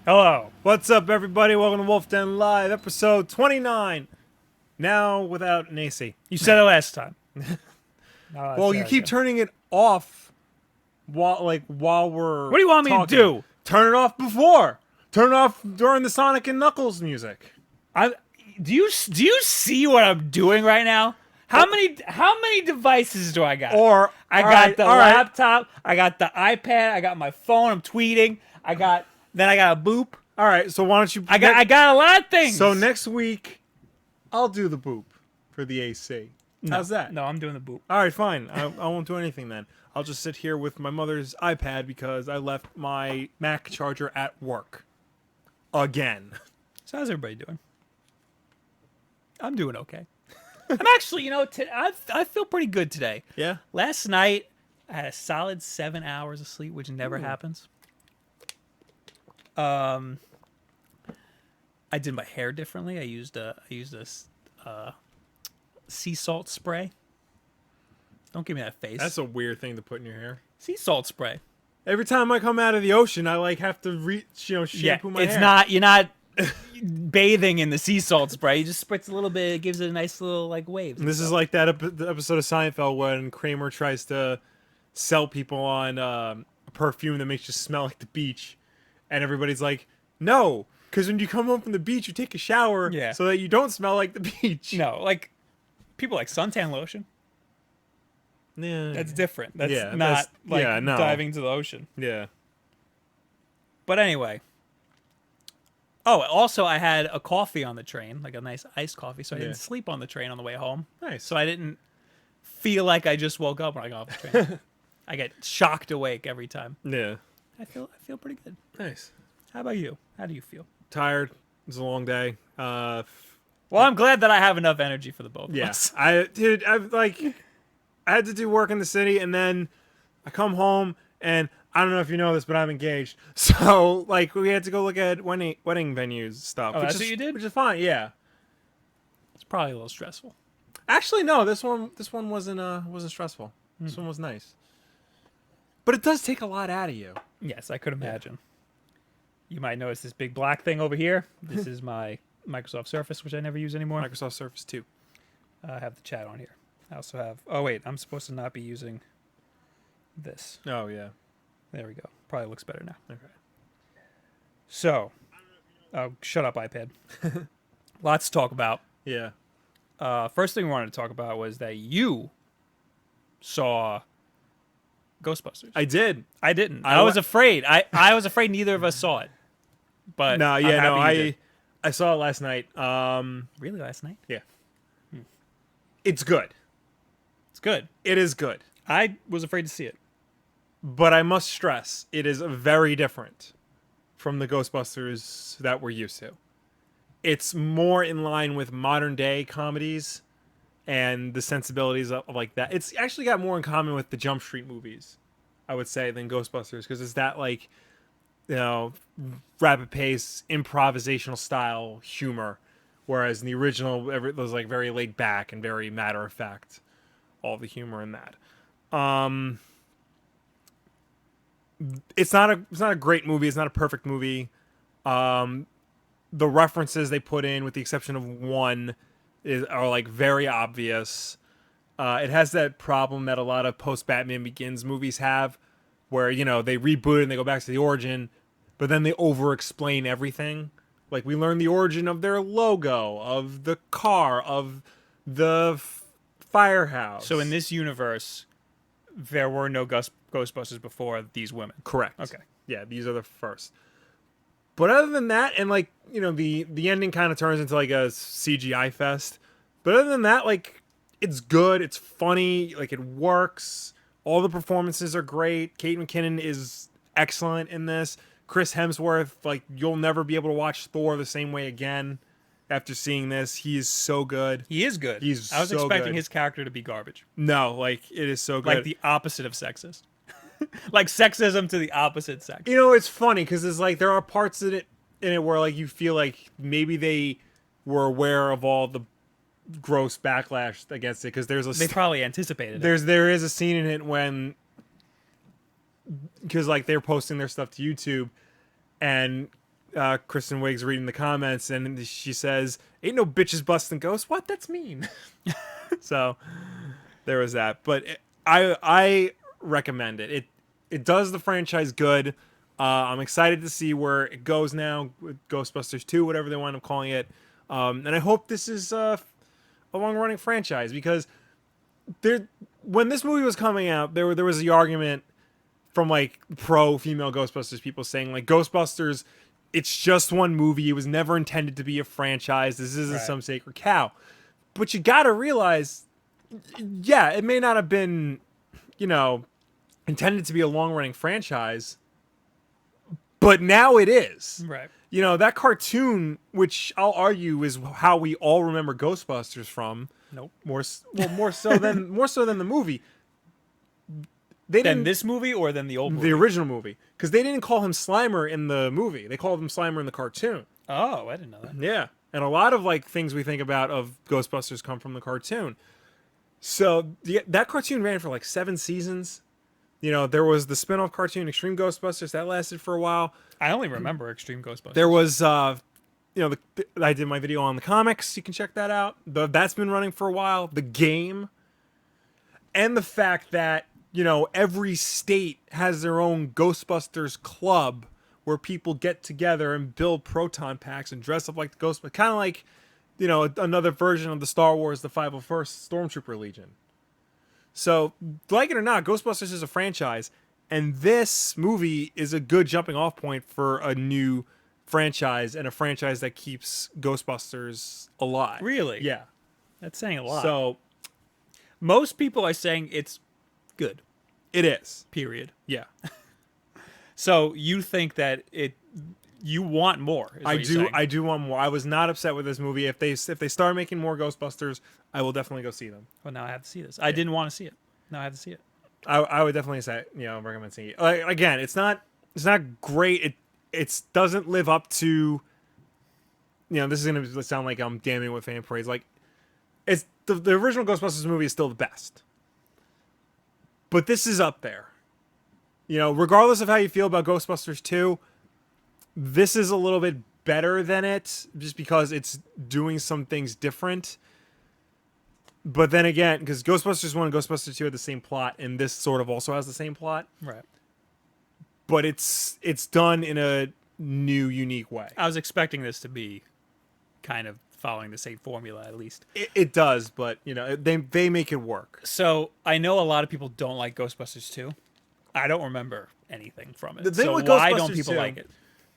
Hello. What's up, everybody? Welcome to Wolf Den Live, episode 29. Now without an AC. You said it last time. Well, you keep turning it off while we're What do you want me to do? Turn it off before. Turn it off during the Sonic and Knuckles music. Do you see what I'm doing right now? How many devices do I got? I got the laptop, I got the iPad, I got my phone, I'm tweeting, then I got a boop. All right, so why don't you... I got a lot of things. So next week, I'll do the boop for the AC. No, How's that? No, I'm doing the boop. All right, fine. I won't do anything then. I'll just sit here with my mother's iPad because I left my Mac charger at work. Again. So how's everybody doing? I'm doing okay. I'm actually, I feel pretty good today. Yeah? Last night, I had a solid 7 hours of sleep, which never happens. I did my hair differently. I used a sea salt spray. Don't give me that face. That's a weird thing to put in your hair. Sea salt spray. Every time I come out of the ocean, I have to shampoo my hair. You're not bathing in the sea salt spray. You just spritz a little bit. It gives it a nice little waves. And this is like that the episode of Seinfeld when Kramer tries to sell people on a perfume that makes you smell like the beach. And everybody's like, no, because when you come home from the beach, you take a shower so that you don't smell like the beach. No, like people like suntan lotion. Yeah, that's different. That's not diving to the ocean. Yeah. But anyway. Oh, also I had a coffee on the train, like a nice iced coffee, so I didn't sleep on the train on the way home. Nice. So I didn't feel like I just woke up when I got off the train. I get shocked awake every time. Yeah. I feel pretty good. Nice. How about you? How do you feel? Tired. It's a long day. Well, I'm glad that I have enough energy for the both of us. I had to do work in the city, and then I come home, and I don't know if you know this, but I'm engaged. So, we had to go look at wedding venues stuff. Oh, that's what you did? Which is fine, yeah. It's probably a little stressful. Actually, no. This one wasn't stressful. This one was nice. But it does take a lot out of you. Yes, I could imagine. You might notice this big black thing over here. This is my Microsoft Surface, which I never use anymore. Microsoft Surface 2. I have the chat on here. I also have... Oh, wait. I'm supposed to not be using this. Oh, yeah. There we go. Probably looks better now. Okay. So... Oh, shut up, iPad. Lots to talk about. Yeah. First thing we wanted to talk about was that you saw... Ghostbusters. I did. I didn't. I was afraid. I was afraid neither of us saw it. But I saw it last night. Really, last night? Yeah. It's good. It's good. It is good. I was afraid to see it. But I must stress, it is very different from the Ghostbusters that we're used to. It's more in line with modern day comedies and the sensibilities of like that. It's actually got more in common with the Jump Street movies, I would say, than Ghostbusters, because it's that rapid pace, improvisational style humor, whereas in the original it was very laid back and very matter of fact. All the humor in that. It's not a great movie. It's not a perfect movie. The references they put in, with the exception of one, are very obvious. It has that problem that a lot of post-Batman Begins movies have, where they reboot and they go back to the origin, but then they over-explain everything. Like, we learn the origin of their logo, of the car, of the firehouse. So in this universe, there were no Ghostbusters before these women. Correct. Okay. Yeah, these are the first. But other than that, and the ending kind of turns into a CGI fest. But other than that, it's good. It's funny. It works. All the performances are great. Kate McKinnon is excellent in this. Chris Hemsworth, you'll never be able to watch Thor the same way again after seeing this. He is so good. He is good. I was expecting his character to be garbage. No, it is so good. The opposite of sexist. Sexism to the opposite sex. It's funny because there are parts in it where you feel like maybe they were aware of all the gross backlash against it because they probably anticipated there is a scene in it when because like they're posting their stuff to YouTube and Kristen Wiig's reading the comments and she says, "Ain't no bitches busting ghosts." What? That's mean. So there was that, but I recommend it. It does the franchise good. I'm excited to see where it goes now with Ghostbusters 2, whatever they wind up calling it. And I hope this is a long-running franchise because when this movie was coming out, there was the argument from like pro female Ghostbusters people saying like Ghostbusters, it's just one movie. It was never intended to be a franchise. This isn't some sacred cow. But you got to realize, yeah, it may not have been, intended to be a long-running franchise, but now it is. Right. That cartoon, which I'll argue is how we all remember Ghostbusters from. Nope. More so than the movie. Than this movie or than the old movie? The original movie. Because they didn't call him Slimer in the movie. They called him Slimer in the cartoon. Oh, I didn't know that. Yeah. And a lot of like things we think about of Ghostbusters come from the cartoon. So that cartoon ran for like 7 seasons. There was the spin-off cartoon Extreme Ghostbusters that lasted for a while. I only remember Extreme Ghostbusters. There was, I did my video on the comics. You can check that out. That's been running for a while. The game, and the fact that every state has their own Ghostbusters club where people get together and build proton packs and dress up like the Ghostbusters, kind of like, another version of the Star Wars, the 501st Stormtrooper Legion. So, like it or not, Ghostbusters is a franchise, and this movie is a good jumping off point for a new franchise and a franchise that keeps Ghostbusters alive. Really? Yeah. That's saying a lot. So, most people are saying it's good. It is. Period. Yeah. So, you think that you want more? I do want more. I was not upset with this movie. If they start making more Ghostbusters, I will definitely go see them. Well, now I have to see this. I didn't want to see it. Now I have to see it. I would definitely say, recommend seeing it. Again, it's not great. It doesn't live up to, this is going to sound like I'm damning with fan praise. Like, it's the original Ghostbusters movie is still the best. But this is up there. Regardless of how you feel about Ghostbusters 2, this is a little bit better than it just because it's doing some things different. But then again, because Ghostbusters 1 and Ghostbusters 2 had the same plot, and this sort of also has the same plot. Right. But it's done in a new, unique way. I was expecting this to be kind of following the same formula, at least. It does, but, they make it work. So, I know a lot of people don't like Ghostbusters 2. I don't remember anything from it. The thing so with why Ghostbusters don't people 2, like it?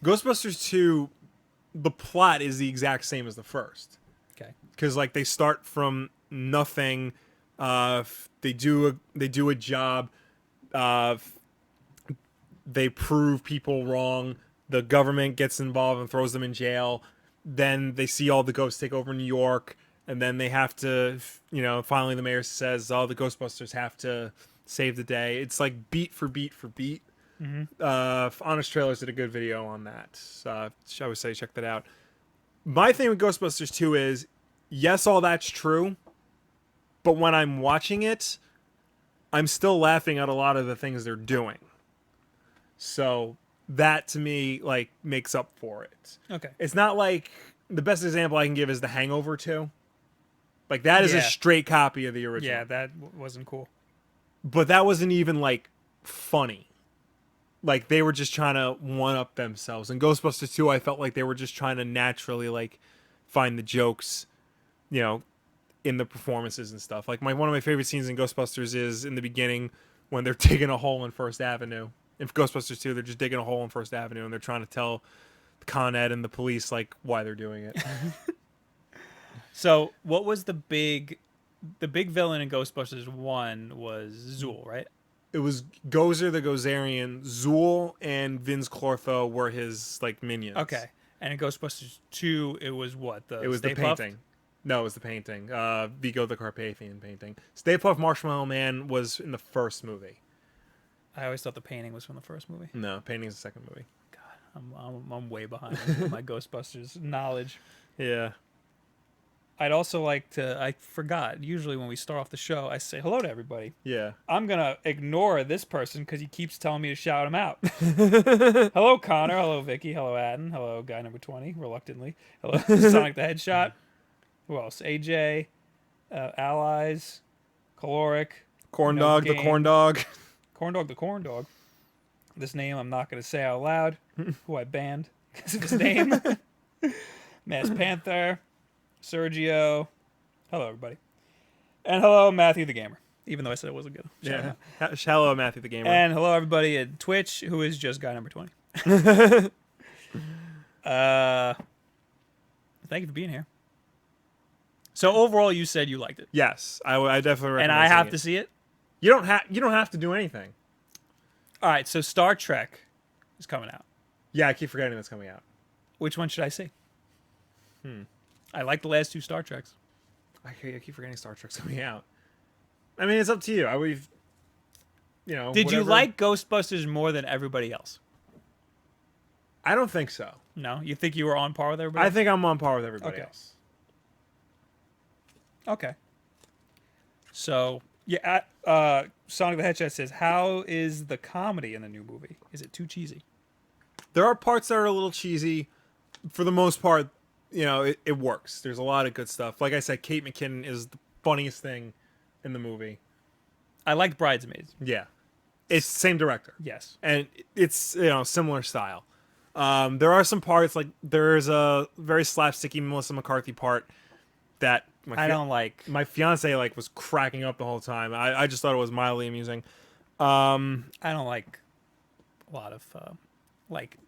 Ghostbusters 2, the plot is the exact same as the first. Okay. Because, like, they start from nothing. They do a job. They prove people wrong. The government gets involved and throws them in jail. Then they see all the ghosts take over New York. And then they have to, finally the mayor says, the Ghostbusters have to save the day. It's like beat for beat for beat. Mm-hmm. Honest Trailers did a good video on that. I would say check that out. My thing with Ghostbusters 2 is, yes, all that's true. But when I'm watching it, I'm still laughing at a lot of the things they're doing. So that to me like makes up for it. Okay. It's not like the best example I can give is The Hangover 2. Like that is a straight copy of the original. Yeah, that wasn't cool. But that wasn't even like funny. Like they were just trying to one up themselves. And Ghostbusters 2, I felt like they were just trying to naturally like find the jokes, in the performances and stuff. Like one of my favorite scenes in Ghostbusters is in the beginning when they're digging a hole in First Avenue. In Ghostbusters 2, they're just digging a hole in First Avenue and they're trying to tell Con Ed and the police like why they're doing it. So, what was the big villain in Ghostbusters 1 was Zool, right? It was Gozer the Gozerian. Zool and Vince Clortho were his like minions. Okay. And in Ghostbusters 2, it was what? It was the painting. No, it was the painting. Vigo the Carpathian painting. Stay Puft Marshmallow Man was in the first movie. I always thought the painting was from the first movie. No, painting is the second movie. God, I'm way behind with my Ghostbusters knowledge. Yeah. I'd also like to. I forgot. Usually when we start off the show, I say hello to everybody. Yeah. I'm gonna ignore this person because he keeps telling me to shout him out. Hello, Connor. Hello, Vicky. Hello, Adden. Hello, guy number 20. Reluctantly. Hello, Sonic the Headshot. Who else? AJ. Allies. Caloric. Corn No dog, Game. the corn dog. Corn dog, the corn dog. This name I'm not gonna say out loud. Who I banned because of his name. Mass Panther. Sergio. Hello, everybody. And hello, Matthew the Gamer. Even though I said it wasn't good. Yeah. Hello, Matthew the Gamer. And hello, everybody at Twitch, who is just guy number 20. Thank you for being here. So overall, you said you liked it. Yes, I definitely recommend. And I have it. to see it. You don't have to do anything. All right. So Star Trek is coming out. Yeah, I keep forgetting that's coming out. Which one should I see? I like the last two Star Treks. I keep forgetting Star Trek's coming out. I mean, it's up to you. Did you like Ghostbusters more than everybody else? I don't think so. No, you think you were on par with everybody? I think I'm on par with everybody else. Okay. So yeah, Sonic the Hedgehog says, "How is the comedy in the new movie? Is it too cheesy?" There are parts that are a little cheesy. For the most part, it works. There's a lot of good stuff. Like I said, Kate McKinnon is the funniest thing in the movie. I liked Bridesmaids. Yeah. It's the same director. Yes. And it's, similar style. There are some parts, like there's a very slapsticky Melissa McCarthy part that I don't like. My fiance was cracking up the whole time. I just thought it was mildly amusing. I don't like a lot of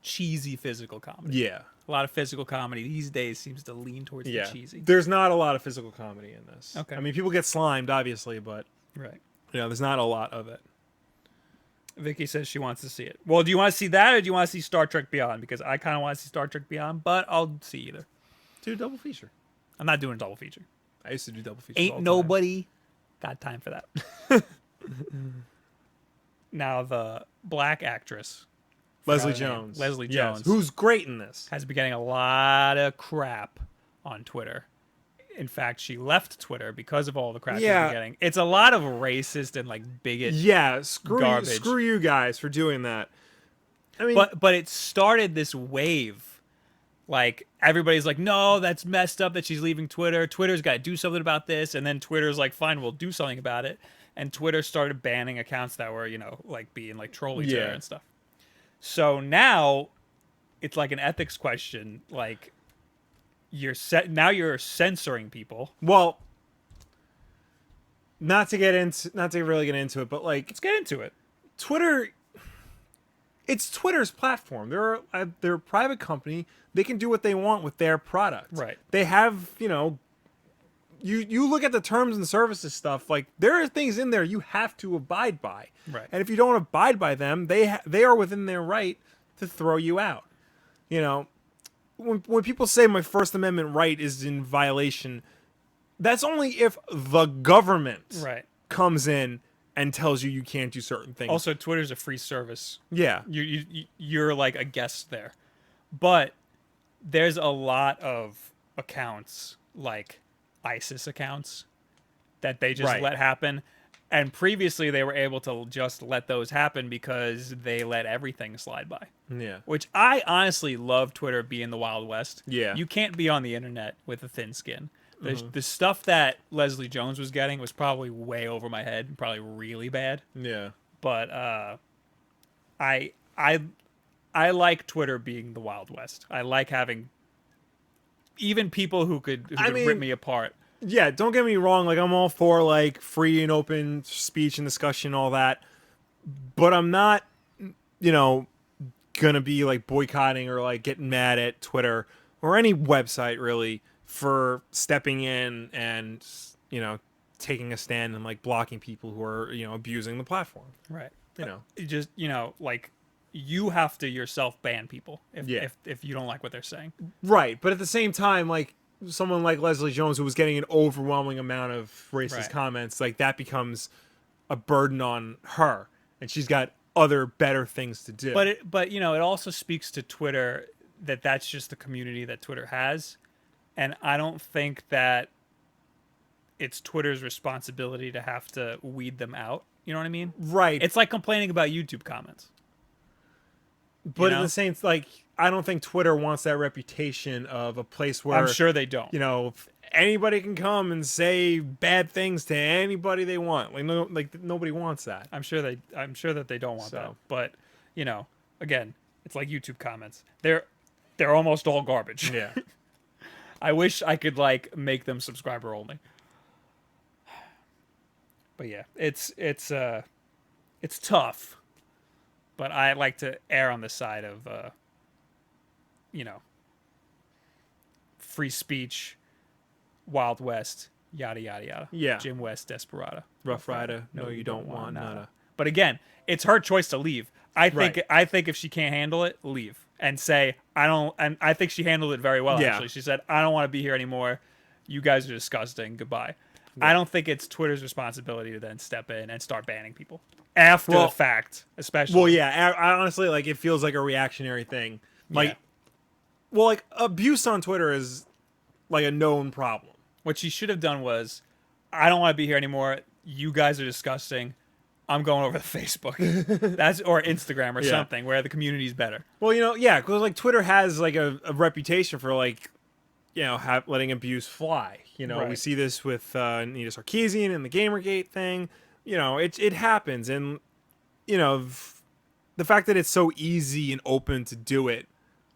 cheesy physical comedy. Yeah. A lot of physical comedy these days seems to lean towards the cheesy. There's not a lot of physical comedy in this. Okay. I mean, people get slimed, obviously, but right. There's not a lot of it. Vicky says she wants to see it. Well, do you want to see that, or do you want to see Star Trek Beyond? Because I kind of want to see Star Trek Beyond, but I'll see either. Do a double feature. I'm not doing a double feature. I used to do double features. Ain't nobody got time for that. Now the black actress, Leslie Jones. Leslie Jones, who's great in this, has been getting a lot of crap on Twitter. In fact, she left Twitter because of all the crap she's been getting. It's a lot of racist and bigot. Yeah, garbage. Screw you guys for doing that. I mean, but it started this wave. Everybody's like, no, that's messed up that she's leaving Twitter. Twitter's got to do something about this. And then Twitter's like, fine, we'll do something about it. And Twitter started banning accounts that were, being troll each other and stuff. So now it's like an ethics question. You're censoring people. Well, not to really get into it, but let's get into it. Twitter, it's Twitter's platform. They're a private company. They can do what they want with their product. Right. They have, you look at the terms and services stuff, there are things in there you have to abide by. Right. And if you don't abide by them, they are within their right to throw you out. When people say my First Amendment right is in violation, that's only if the government comes in and tells you can't do certain things. Also, Twitter's a free service. Yeah. You're a guest there. But there's a lot of accounts, ISIS accounts, that they just let happen. And previously they were able to just let those happen because they let everything slide by. Yeah. Which I honestly love Twitter being the Wild West. Yeah. You can't be on the internet with a thin skin. The stuff that Leslie Jones was getting was probably way over my head and probably really bad. Yeah. But I like Twitter being the Wild West. I like having even people who could rip me apart. Yeah, don't get me wrong. I'm all for free and open speech and discussion, all that. But I'm not, gonna be boycotting or getting mad at Twitter or any website really for stepping in and taking a stand and blocking people who are abusing the platform. Right. Just you have to yourself ban people if you don't like what they're saying. Right, but at the same time, someone like Leslie Jones, who was getting an overwhelming amount of racist comments, that becomes a burden on her, and she's got other better things to do. But it also speaks to Twitter that's just the community that Twitter has, and I don't think that it's Twitter's responsibility to have to weed them out. You know what I mean? Right. It's like complaining about YouTube comments. But at the same, like, I don't think Twitter wants that reputation of a place where, I'm sure they don't. you know, anybody can come and say bad things to anybody they want. Like, no, like nobody wants that. I'm sure that they don't want that. But, you know, again, it's like YouTube comments. They're almost all garbage. Yeah. I wish I could like make them subscriber only. But yeah, it's tough. But I like to err on the side of you know, free speech, Wild West, yada yada yada. Yeah. Jim West, Desperado. Rough Rider. No, you don't want nada. But again, it's her choice to leave. I think if she can't handle it, leave and say I don't. And I think she handled it very well. Actually, she said I don't want to be here anymore. You guys are disgusting. Goodbye. Yeah. I don't think it's Twitter's responsibility to then step in and start banning people after the fact, especially. Well, yeah. I honestly, like, it feels like a reactionary thing. Like, well, like, abuse on Twitter is like a known problem. What she should have done was, I don't want to be here anymore. You guys are disgusting. I'm going over to Facebook. Or Instagram or something where the community's better. Well, you know, yeah, because like Twitter has like a reputation for like, you know, letting abuse fly. You know, we see this with Nita Sarkeesian and the Gamergate thing. You know, it happens, and you know, the fact that it's so easy and open to do it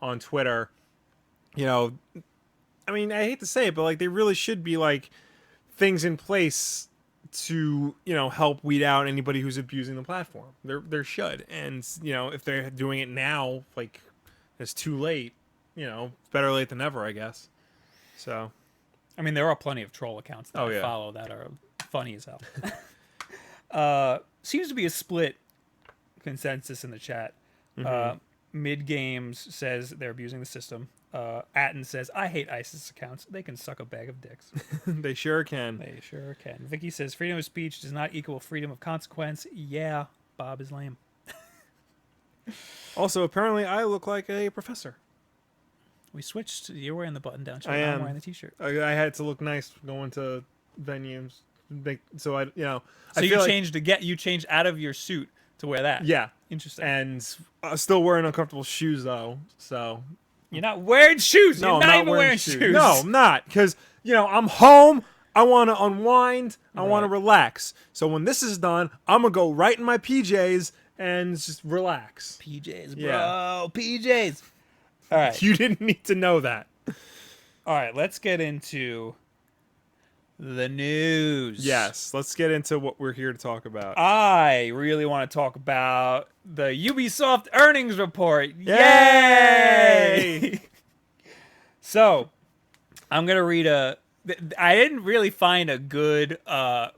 on Twitter. You know, I mean, I hate to say it, but like, they really should be like things in place to, you know, help weed out anybody who's abusing the platform. There should, and you know, if they're doing it now, like, it's too late. You know, better late than never, I guess. So, I mean, there are plenty of troll accounts that I follow that are funny as hell. Seems to be a split consensus in the chat. Mid Games says they're abusing the system. Atten says, I hate ISIS accounts. They can suck a bag of dicks. They sure can. They sure can. Vicky says, freedom of speech does not equal freedom of consequence. Yeah, Bob is lame. Also, apparently, I look like a professor. We switched. You're wearing the button-down shirt. I'm wearing the t-shirt. I had to look nice going to venues. So I, you know. So you changed out of your suit to wear that. Yeah. Interesting. And still wearing uncomfortable shoes, though. So. You're not wearing shoes. No, You're not even wearing shoes. No, I'm not. Because, you know, I'm home. I want to unwind. I want to relax. So when this is done, I'm going to go right in my PJs and just relax. PJs, bro. Yeah. PJs. All right. You didn't need to know that. All right. Let's get into the news. Yes. Let's get into what we're here to talk about. I really want to talk about the Ubisoft earnings report. Yay! So, I'm going to read I didn't really find a good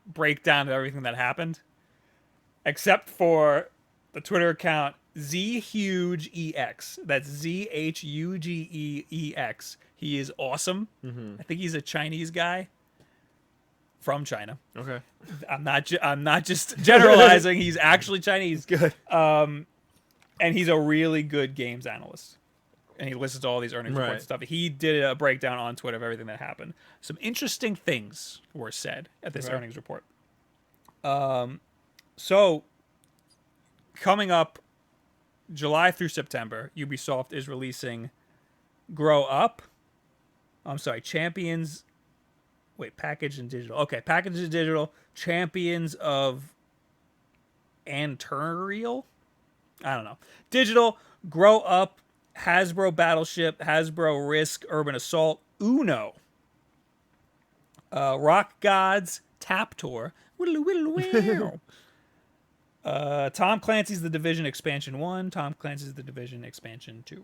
breakdown of everything that happened, except for the Twitter account ZHugeEX. That's ZHUGEEX. He is awesome. I think he's a Chinese guy from China. Okay. I'm not just generalizing. He's actually Chinese. Good. And he's a really good games analyst. And he listens to all these earnings reports and stuff. He did a breakdown on Twitter of everything that happened. Some interesting things were said at this earnings report. So, coming up July through September, Ubisoft is releasing Champions. Wait, packaged and digital. Okay, packaged and digital. Champions of Anturial? I don't know. Digital, Grow Up, Hasbro Battleship, Hasbro Risk, Urban Assault, Uno, Rock Gods, Tap Tour, Tom Clancy's The Division Expansion 1, Tom Clancy's The Division Expansion 2.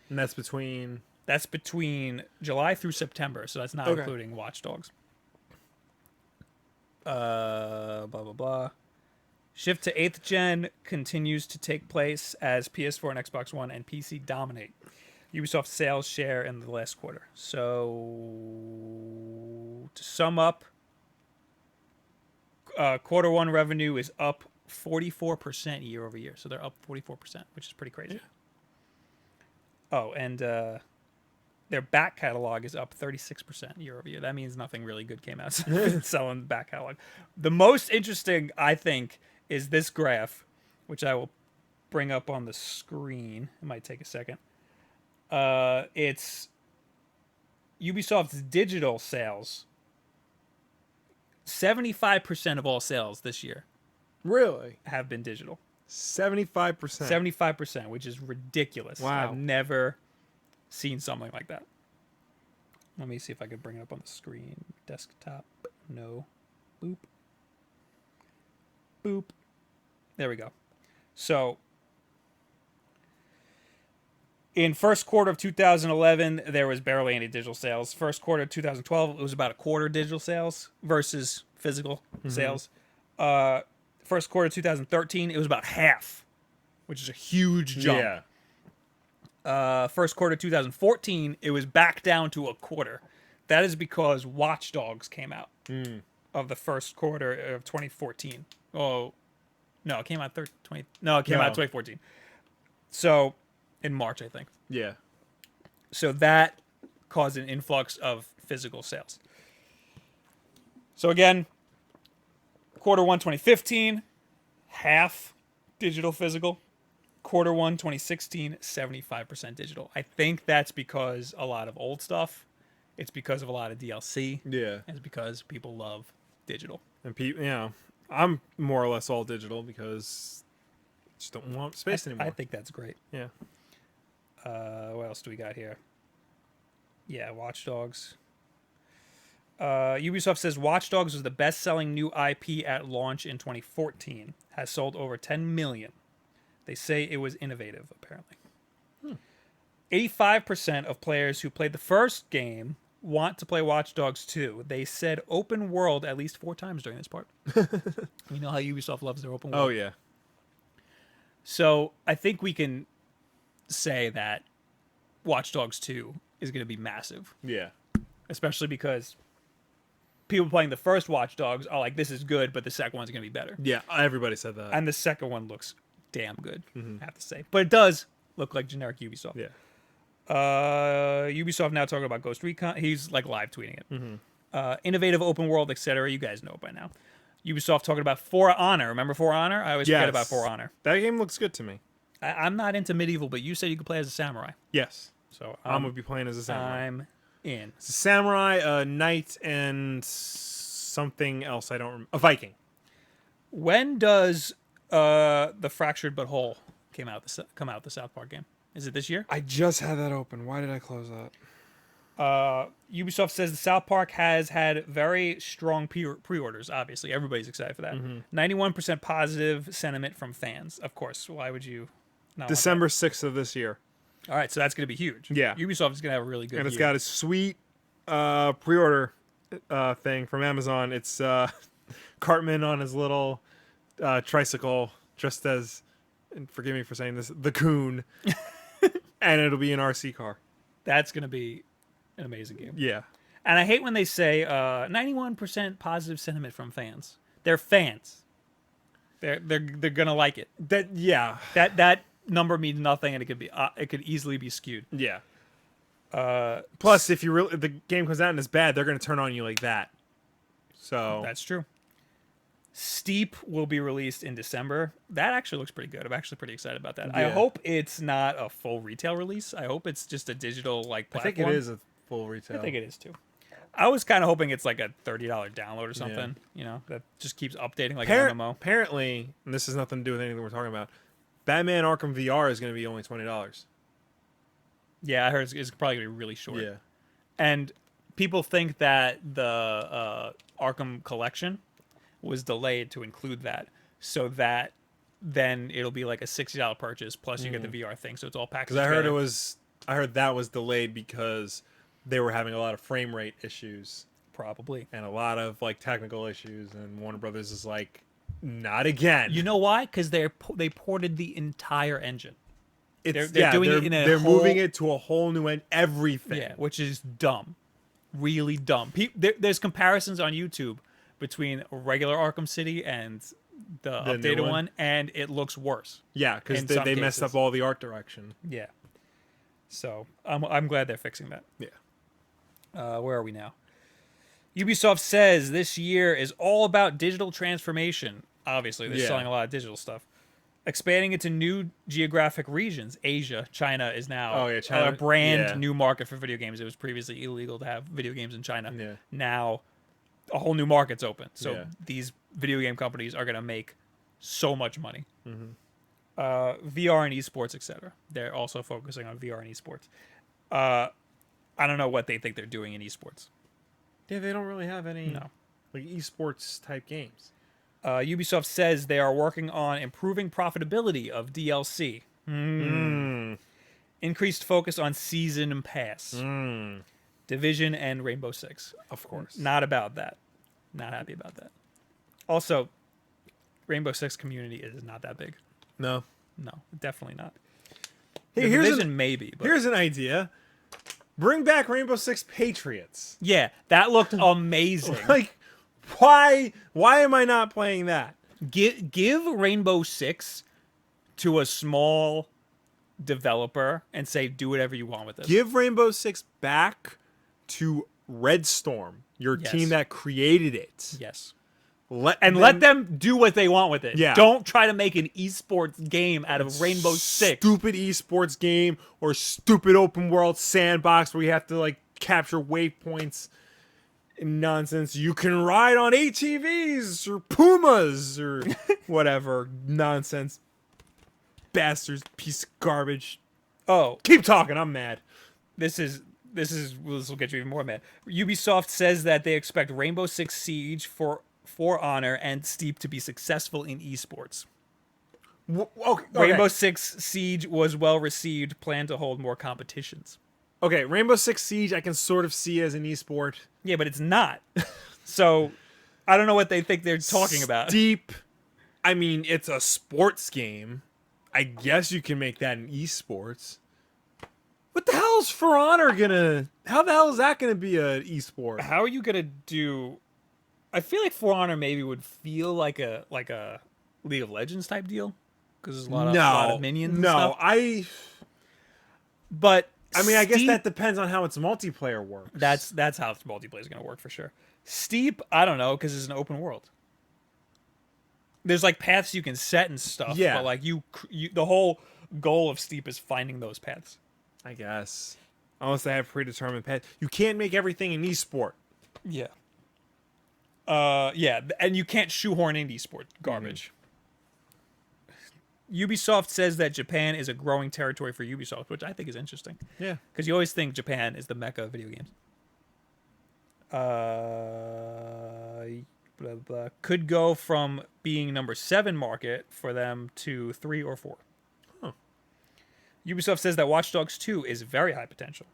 And that's between... That's between July through September, so that's not including Watch Dogs. Blah, blah, blah. Shift to 8th gen continues to take place as PS4 and Xbox One and PC dominate Ubisoft sales share in the last quarter. So, to sum up, quarter one revenue is up 44% year over year. So they're up 44%, which is pretty crazy. Yeah. Oh, and Their back catalog is up 36% year over year. That means nothing really good came out selling the back catalog. The most interesting, I think, is this graph, which I will bring up on the screen. It might take a second. It's Ubisoft's digital sales. 75% of all sales this year Really? have been digital. 75%. 75%, which is ridiculous. Wow. I've never seen something like that. Let me see if I can bring it up on the screen. Desktop. No. Boop. Boop. There we go. So, in first quarter of 2011, there was barely any digital sales. First quarter of 2012, it was about a quarter digital sales versus physical sales. First quarter of 2013, it was about half, which is a huge jump. Yeah. First quarter 2014, it was back down to a quarter. That is because Watch Dogs came out of the first quarter of 2014. Oh, no, it came out out 2014. So, in March, I think. Yeah. So that caused an influx of physical sales. So again, quarter one 2015, half digital physical. Quarter one 2016, 75% digital. I think that's because a lot of old stuff. It's because of a lot of DLC. Yeah. It's because people love digital. And I'm more or less all digital because I just don't want space anymore. I think that's great. Yeah. What else do we got here? Yeah, Watch Dogs. Ubisoft says Watch Dogs was the best-selling new IP at launch in 2014. Has sold over 10 million. They say it was innovative, apparently. 85% of players who played the first game want to play Watch Dogs 2. They said open world at least 4 times during this part. You know how Ubisoft loves their open world. Oh, yeah. So I think we can say that Watch Dogs 2 is going to be massive. Yeah. Especially because people playing the first Watch Dogs are like, this is good, but the second one's going to be better. Yeah, everybody said that. And the second one looks damn good, I have to say. But it does look like generic Ubisoft. Yeah. Ubisoft now talking about Ghost Recon. He's like live tweeting it. Innovative open world, etc. You guys know it by now. Ubisoft talking about For Honor. Remember For Honor? I always forget about For Honor. That game looks good to me. I'm not into medieval, but you said you could play as a samurai. Yes. So I'm going to be playing as a samurai. I'm in. It's a samurai, a knight, and something else I don't remember. A Viking. When does the Fractured But Whole come out, the South Park game? Is it this year? I just had that open. Why did I close that? Ubisoft says the South Park has had very strong pre-orders. Obviously, everybody's excited for that. 91% positive sentiment from fans. Of course. Why would you not? December 6th of this year. All right, so that's going to be huge. Yeah. Ubisoft is going to have a really good And it's year. got a sweet pre-order thing from Amazon. It's Cartman on his little tricycle, dressed as, and forgive me for saying this, the Coon. And it'll be an RC car. That's going to be an amazing game. Yeah. And I hate when they say 91% positive sentiment from fans. They're fans. They're going to like it. That number means nothing, and it could easily be skewed. Yeah. Plus, if the game comes out and it's bad, they're going to turn on you like that. So that's true. Steep will be released in December. That actually looks pretty good. I'm actually pretty excited about that. Yeah. I hope it's not a full retail release. I hope it's just a digital platform. I think it is a full retail. I think it is too. I was kind of hoping it's like a $30 download or something. Yeah. That just keeps updating like an MMO. Apparently, and this has nothing to do with anything we're talking about, Batman Arkham VR is going to be only $20. Yeah, I heard it's probably going to be really short. Yeah. And people think that the Arkham collection was delayed to include that, so that then it'll be like a $60 purchase plus you get the VR thing, so it's all packaged together. Because I heard that was delayed because they were having a lot of frame rate issues, probably, and a lot of technical issues, and Warner Brothers is like, not again. You know why? Because they ported the entire engine. They're moving it to a whole new end, everything. Yeah, which is dumb, really dumb. There's comparisons on YouTube between regular Arkham City and the updated one, and it looks worse. Yeah, because they messed up all the art direction. Yeah. So I'm glad they're fixing that. Yeah. Where are we now? Ubisoft says this year is all about digital transformation. Obviously, they're selling a lot of digital stuff. Expanding into new geographic regions. Asia, China is now China, a brand new market for video games. It was previously illegal to have video games in China. Yeah. Now, a whole new market's open. So these video game companies are going to make so much money. Mm-hmm. VR and esports, etc. They're also focusing on VR and esports. I don't know what they think they're doing in esports. Yeah, they don't really have any like esports type games. Ubisoft says they are working on improving profitability of DLC. Increased focus on season and pass. Division and Rainbow Six. Of course. Not about that. Not happy about that. Also, Rainbow Six community is not that big. No, definitely not. Hey, Division maybe. But... Here's an idea. Bring back Rainbow Six Patriots. Yeah, that looked amazing. Like, why am I not playing that? Give Rainbow Six to a small developer and say, do whatever you want with it. Give Rainbow Six back to Red Storm, your team that created it. Yes. Let them do what they want with it. Yeah. Don't try to make an esports game out of Rainbow Six. Stupid esports game or stupid open world sandbox where you have to like capture waypoints and nonsense. You can ride on ATVs or Pumas or whatever nonsense. Bastards, piece of garbage. Oh, keep talking. I'm mad. This will get you even more mad. Ubisoft says that they expect Rainbow Six Siege, For Honor, and Steep to be successful in esports. Okay. Rainbow Six Siege was well received. Plan to hold more competitions. Okay, Rainbow Six Siege I can sort of see as an esport. Yeah, but it's not. So I don't know what they think they're talking about. Steep, I mean, it's a sports game. I guess you can make that an esports. What the hell is For Honor gonna? How the hell is that gonna be an esport? How are you gonna do? I feel like For Honor maybe would feel like a League of Legends type deal because there's a lot of minions. And stuff. But I mean, I guess that depends on how its multiplayer works. That's how its multiplayer is gonna work for sure. Steep, I don't know because it's an open world. There's like paths you can set and stuff. Yeah. But like you the whole goal of Steep is finding those paths. I guess. Unless they have predetermined paths. You can't make everything an esport. Yeah. Yeah, and you can't shoehorn in esport garbage. Ubisoft says that Japan is a growing territory for Ubisoft, which I think is interesting. Yeah. Because you always think Japan is the mecca of video games. Blah, blah. Could go from being number 7 market for them to 3 or 4. Huh. Ubisoft says that Watch Dogs 2 is very high potential.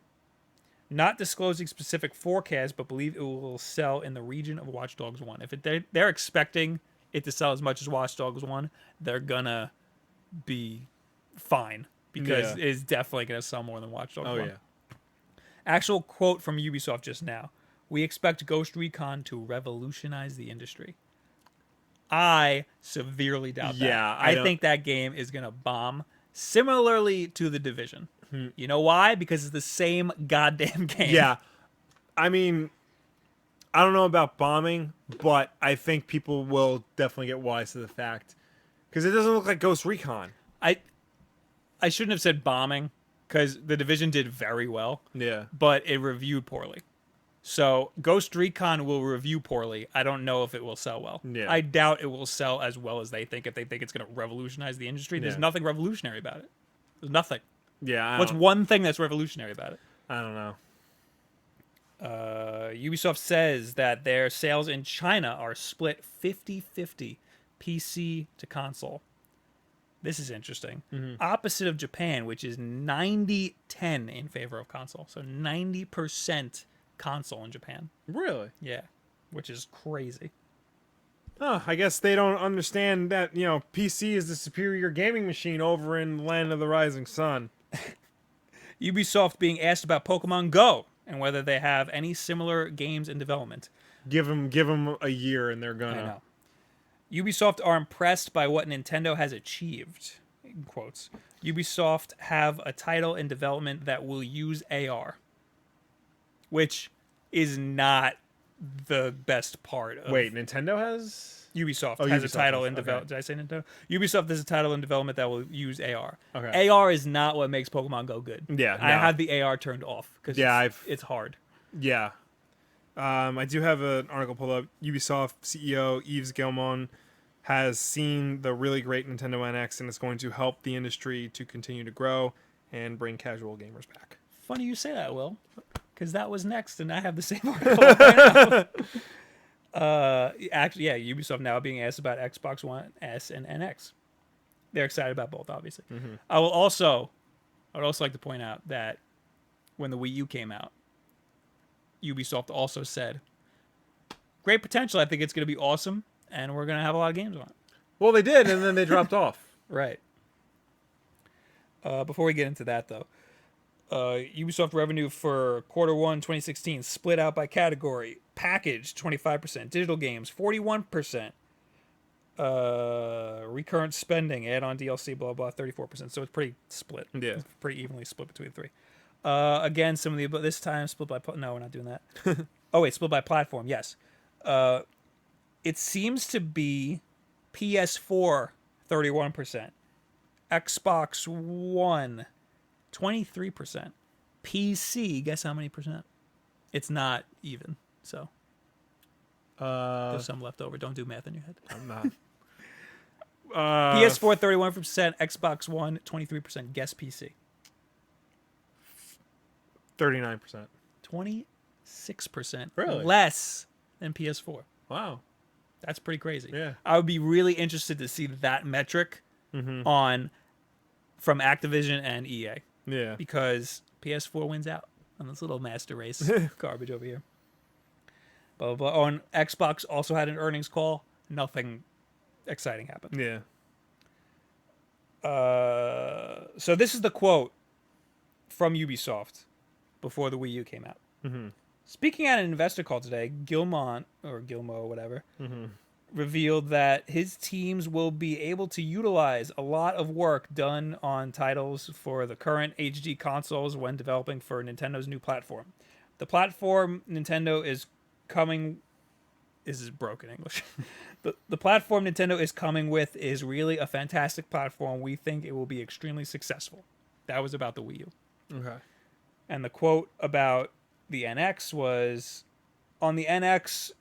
Not disclosing specific forecasts, but believe it will sell in the region of Watch Dogs 1. If they're expecting it to sell as much as Watch Dogs 1, they're gonna be fine because it's definitely gonna sell more than Watch Dogs 1. Yeah. Actual quote from Ubisoft just now. We expect Ghost Recon to revolutionize the industry. I severely doubt that. Yeah, I think that game is going to bomb similarly to The Division. You know why? Because it's the same goddamn game. Yeah. I mean, I don't know about bombing, but I think people will definitely get wise to the fact. Because it doesn't look like Ghost Recon. I shouldn't have said bombing because The Division did very well. Yeah. But it reviewed poorly. So Ghost Recon will review poorly. I don't know if it will sell well. Yeah. I doubt it will sell as well as they think. If they think it's going to revolutionize the industry, there's nothing revolutionary about it. There's nothing. Yeah. What's one thing that's revolutionary about it? I don't know. Ubisoft says that their sales in China are split 50-50 PC to console. This is interesting. Opposite of Japan, which is 90-10 in favor of console. So 90% console in Japan. Really? Yeah, which is crazy. Oh, I guess they don't understand that, PC is the superior gaming machine over in Land of the Rising Sun. Ubisoft being asked about Pokemon Go and whether they have any similar games in development. Give them a year and they're gonna. I know. Ubisoft are impressed by what Nintendo has achieved, in quotes. Ubisoft have a title in development that will use AR, which is not the best part of. Wait, Nintendo has. Ubisoft Oh, has a Ubisoft title has, in okay. development. Did I say Nintendo? Ubisoft has a title in development that will use AR. Okay. AR is not what makes Pokemon Go good. Yeah, I no. have the AR turned off because it's hard. Yeah. I do have an article pulled up. Ubisoft CEO Yves Guillemot has seen the really great Nintendo NX and is going to help the industry to continue to grow and bring casual gamers back. Funny you say that, Will, because that was next, and I have the same article right now. Actually, yeah, Ubisoft now being asked about Xbox One S and NX. They're excited about both, obviously. Mm-hmm. I would also like to point out that when the Wii U came out, Ubisoft also said, "Great potential. I think it's going to be awesome, and we're going to have a lot of games on it." Well, they did, and then they dropped off. Right. Before we get into that, though, Ubisoft revenue for Q1 2016 split out by category: package 25%, digital games 41%, recurrent spending, add-on DLC, blah blah 34%. So it's pretty split. Yeah, it's pretty evenly split between the three. Again, some of the this time split by no, we're not doing that. Oh wait, split by platform. Yes. It seems to be PS4 31%, Xbox One 23%, PC. Guess how many percent? It's not even. So there's some left over. Don't do math in your head. I'm not. PS4 31%, Xbox One 23%. Guess PC. 39%. 26%. Really? Less than PS4. Wow. That's pretty crazy. Yeah. I would be really interested to see that metric from Activision and EA. Yeah. Because PS4 wins out on this little master race garbage over here. Blah, blah, blah. Oh, and Xbox also had an earnings call. Nothing exciting happened. Yeah. So this is the quote from Ubisoft before the Wii U came out. Mm-hmm. Speaking at an investor call today, Guillemot, whatever, revealed that his teams will be able to utilize a lot of work done on titles for the current HD consoles when developing for Nintendo's new platform. The platform Nintendo is coming... This is broken English. The platform Nintendo is coming with is really a fantastic platform. We think it will be extremely successful. That was about the Wii U. Okay. And the quote about the NX was, on the NX,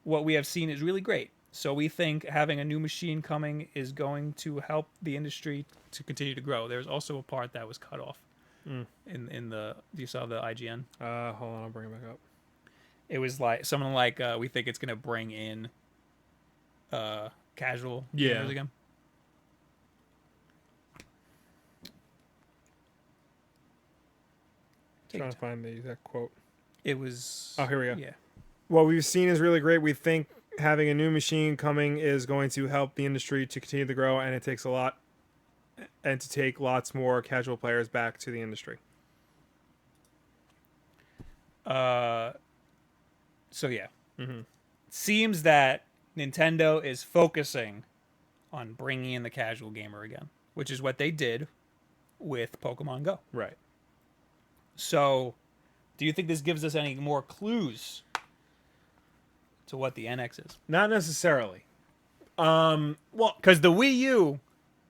what we have seen is really great. So we think having a new machine coming is going to help the industry to continue to grow. There's also a part that was cut off in the. Do you saw the IGN? Hold on, I'll bring it back up. It was like something like, we think it's going to bring in casual gamers again. Trying to find the exact quote. It was... Oh, here we go. Yeah. What we've seen is really great. We think having a new machine coming is going to help the industry to continue to grow, and it takes a lot, and to take lots more casual players back to the industry. So yeah. Seems that Nintendo is focusing on bringing in the casual gamer again, which is what they did with Pokemon Go. Right. So, do you think this gives us any more clues to what the NX is? Not necessarily. Well, because the Wii U,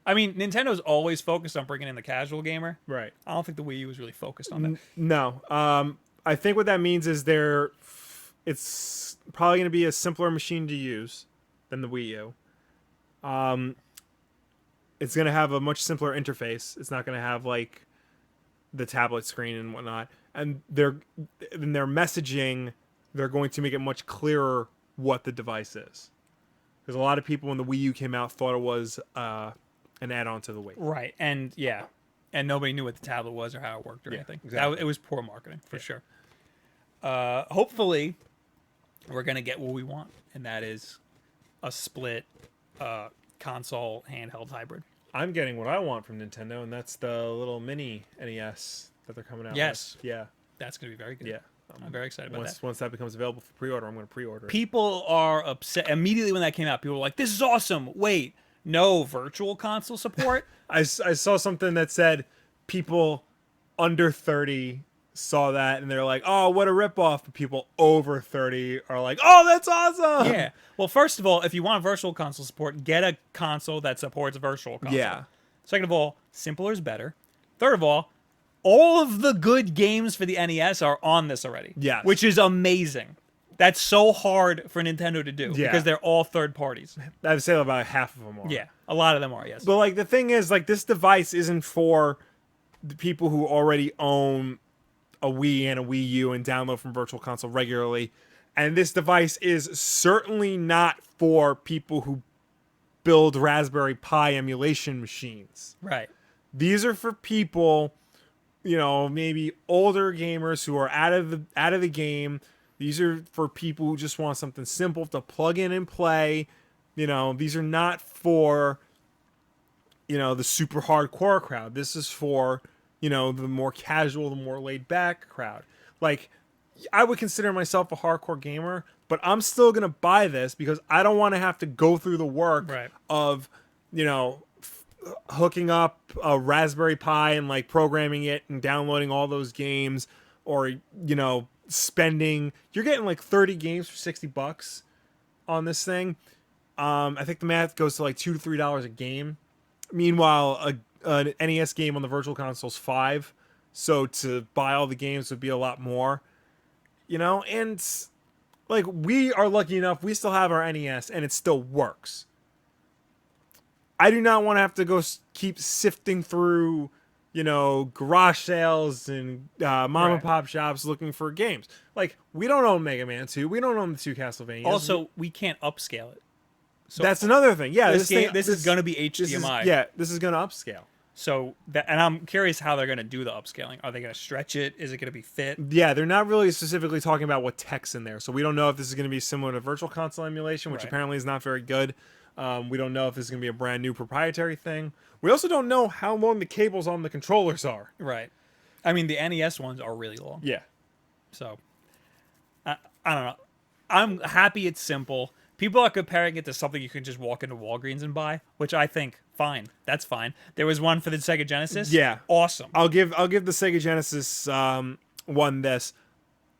I mean, Nintendo's always focused on bringing in the casual gamer. Right. I don't think the Wii U is really focused on that. No. I think what that means is it's probably going to be a simpler machine to use than the Wii U. It's going to have a much simpler interface. It's not going to have like the tablet screen and whatnot. And in their messaging, they're going to make it much clearer what the device is. Because a lot of people when the Wii U came out thought it was an add-on to the Wii. Right, and yeah. And nobody knew what the tablet was or how it worked or anything. Exactly. It was poor marketing, for sure. Hopefully, we're going to get what we want, and that is a split console handheld hybrid. I'm getting what I want from Nintendo, and that's the little mini NES that they're coming out with. Yeah. That's going to be very good. Yeah. I'm very excited about that. Once that becomes available for pre-order, I'm going to pre-order it. People are upset. Immediately when that came out, people were like, this is awesome. Wait, no virtual console support. I saw something that said people under 30 saw that and they're like, oh, what a ripoff. But people over 30 are like, oh, that's awesome. Yeah. Well, first of all, if you want virtual console support, get a console that supports virtual console. Yeah. Second of all, simpler is better. Third of all of the good games for the NES are on this already. Yes. Which is amazing. That's so hard for Nintendo to do because they're all third parties. I would say about half of them are. Yeah. A lot of them are, yes. But like the thing is, like, this device isn't for the people who already own a Wii and a Wii U and download from Virtual Console regularly. And this device is certainly not for people who build Raspberry Pi emulation machines. Right. These are for people, you know, maybe older gamers who are out of the game. These are for people who just want something simple to plug in and play. You know, these are not for, you know, the super hardcore crowd. This is for, you know, the more casual, the more laid back crowd. Like, I would consider myself a hardcore gamer, but I'm still going to buy this because I don't want to have to go through the work of, you know, hooking up a Raspberry Pi and like programming it and downloading all those games, or, you know, you're getting like 30 games for $60 on this thing. I think the math goes to like $2 to $3 a game. Meanwhile, an NES game on the Virtual Console's $5, so to buy all the games would be a lot more, you know. And like, we are lucky enough, we still have our NES and it still works. I do not want to have to go keep sifting through, you know, garage sales and mom and pop shops looking for games. Like, we don't own Mega Man 2. We don't own the 2 Castlevanias. Also, we can't upscale it. So that's another thing. Yeah, this is going to be HDMI. This is going to upscale. So, and I'm curious how they're going to do the upscaling. Are they going to stretch it? Is it going to be fit? Yeah, they're not really specifically talking about what tech's in there. So we don't know if this is going to be similar to Virtual Console emulation, which apparently is not very good. We don't know if this is going to be a brand new proprietary thing. We also don't know how long the cables on the controllers are. Right. I mean, the NES ones are really long. Yeah. So, I don't know. I'm happy it's simple. People are comparing it to something you can just walk into Walgreens and buy, which I think, fine. That's fine. There was one for the Sega Genesis. Yeah. Awesome. I'll give the Sega Genesis one this.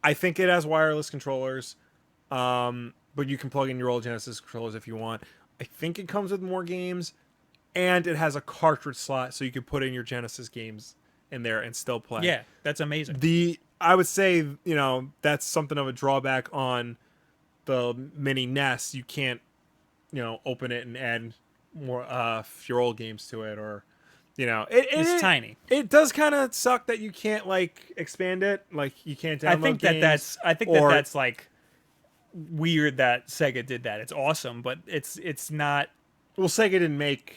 I think it has wireless controllers, but you can plug in your old Genesis controllers if you want. I think it comes with more games, and it has a cartridge slot, so you can put in your Genesis games in there and still play. Yeah, that's amazing. I would say, you know, that's something of a drawback on the mini NES. You can't, you know, open it and add more your old games to it, or, you know, it's tiny. It does kind of suck that you can't like expand it, like you can't download games. I think that's like weird that Sega did that. It's awesome, but it's not. Well, Sega didn't make.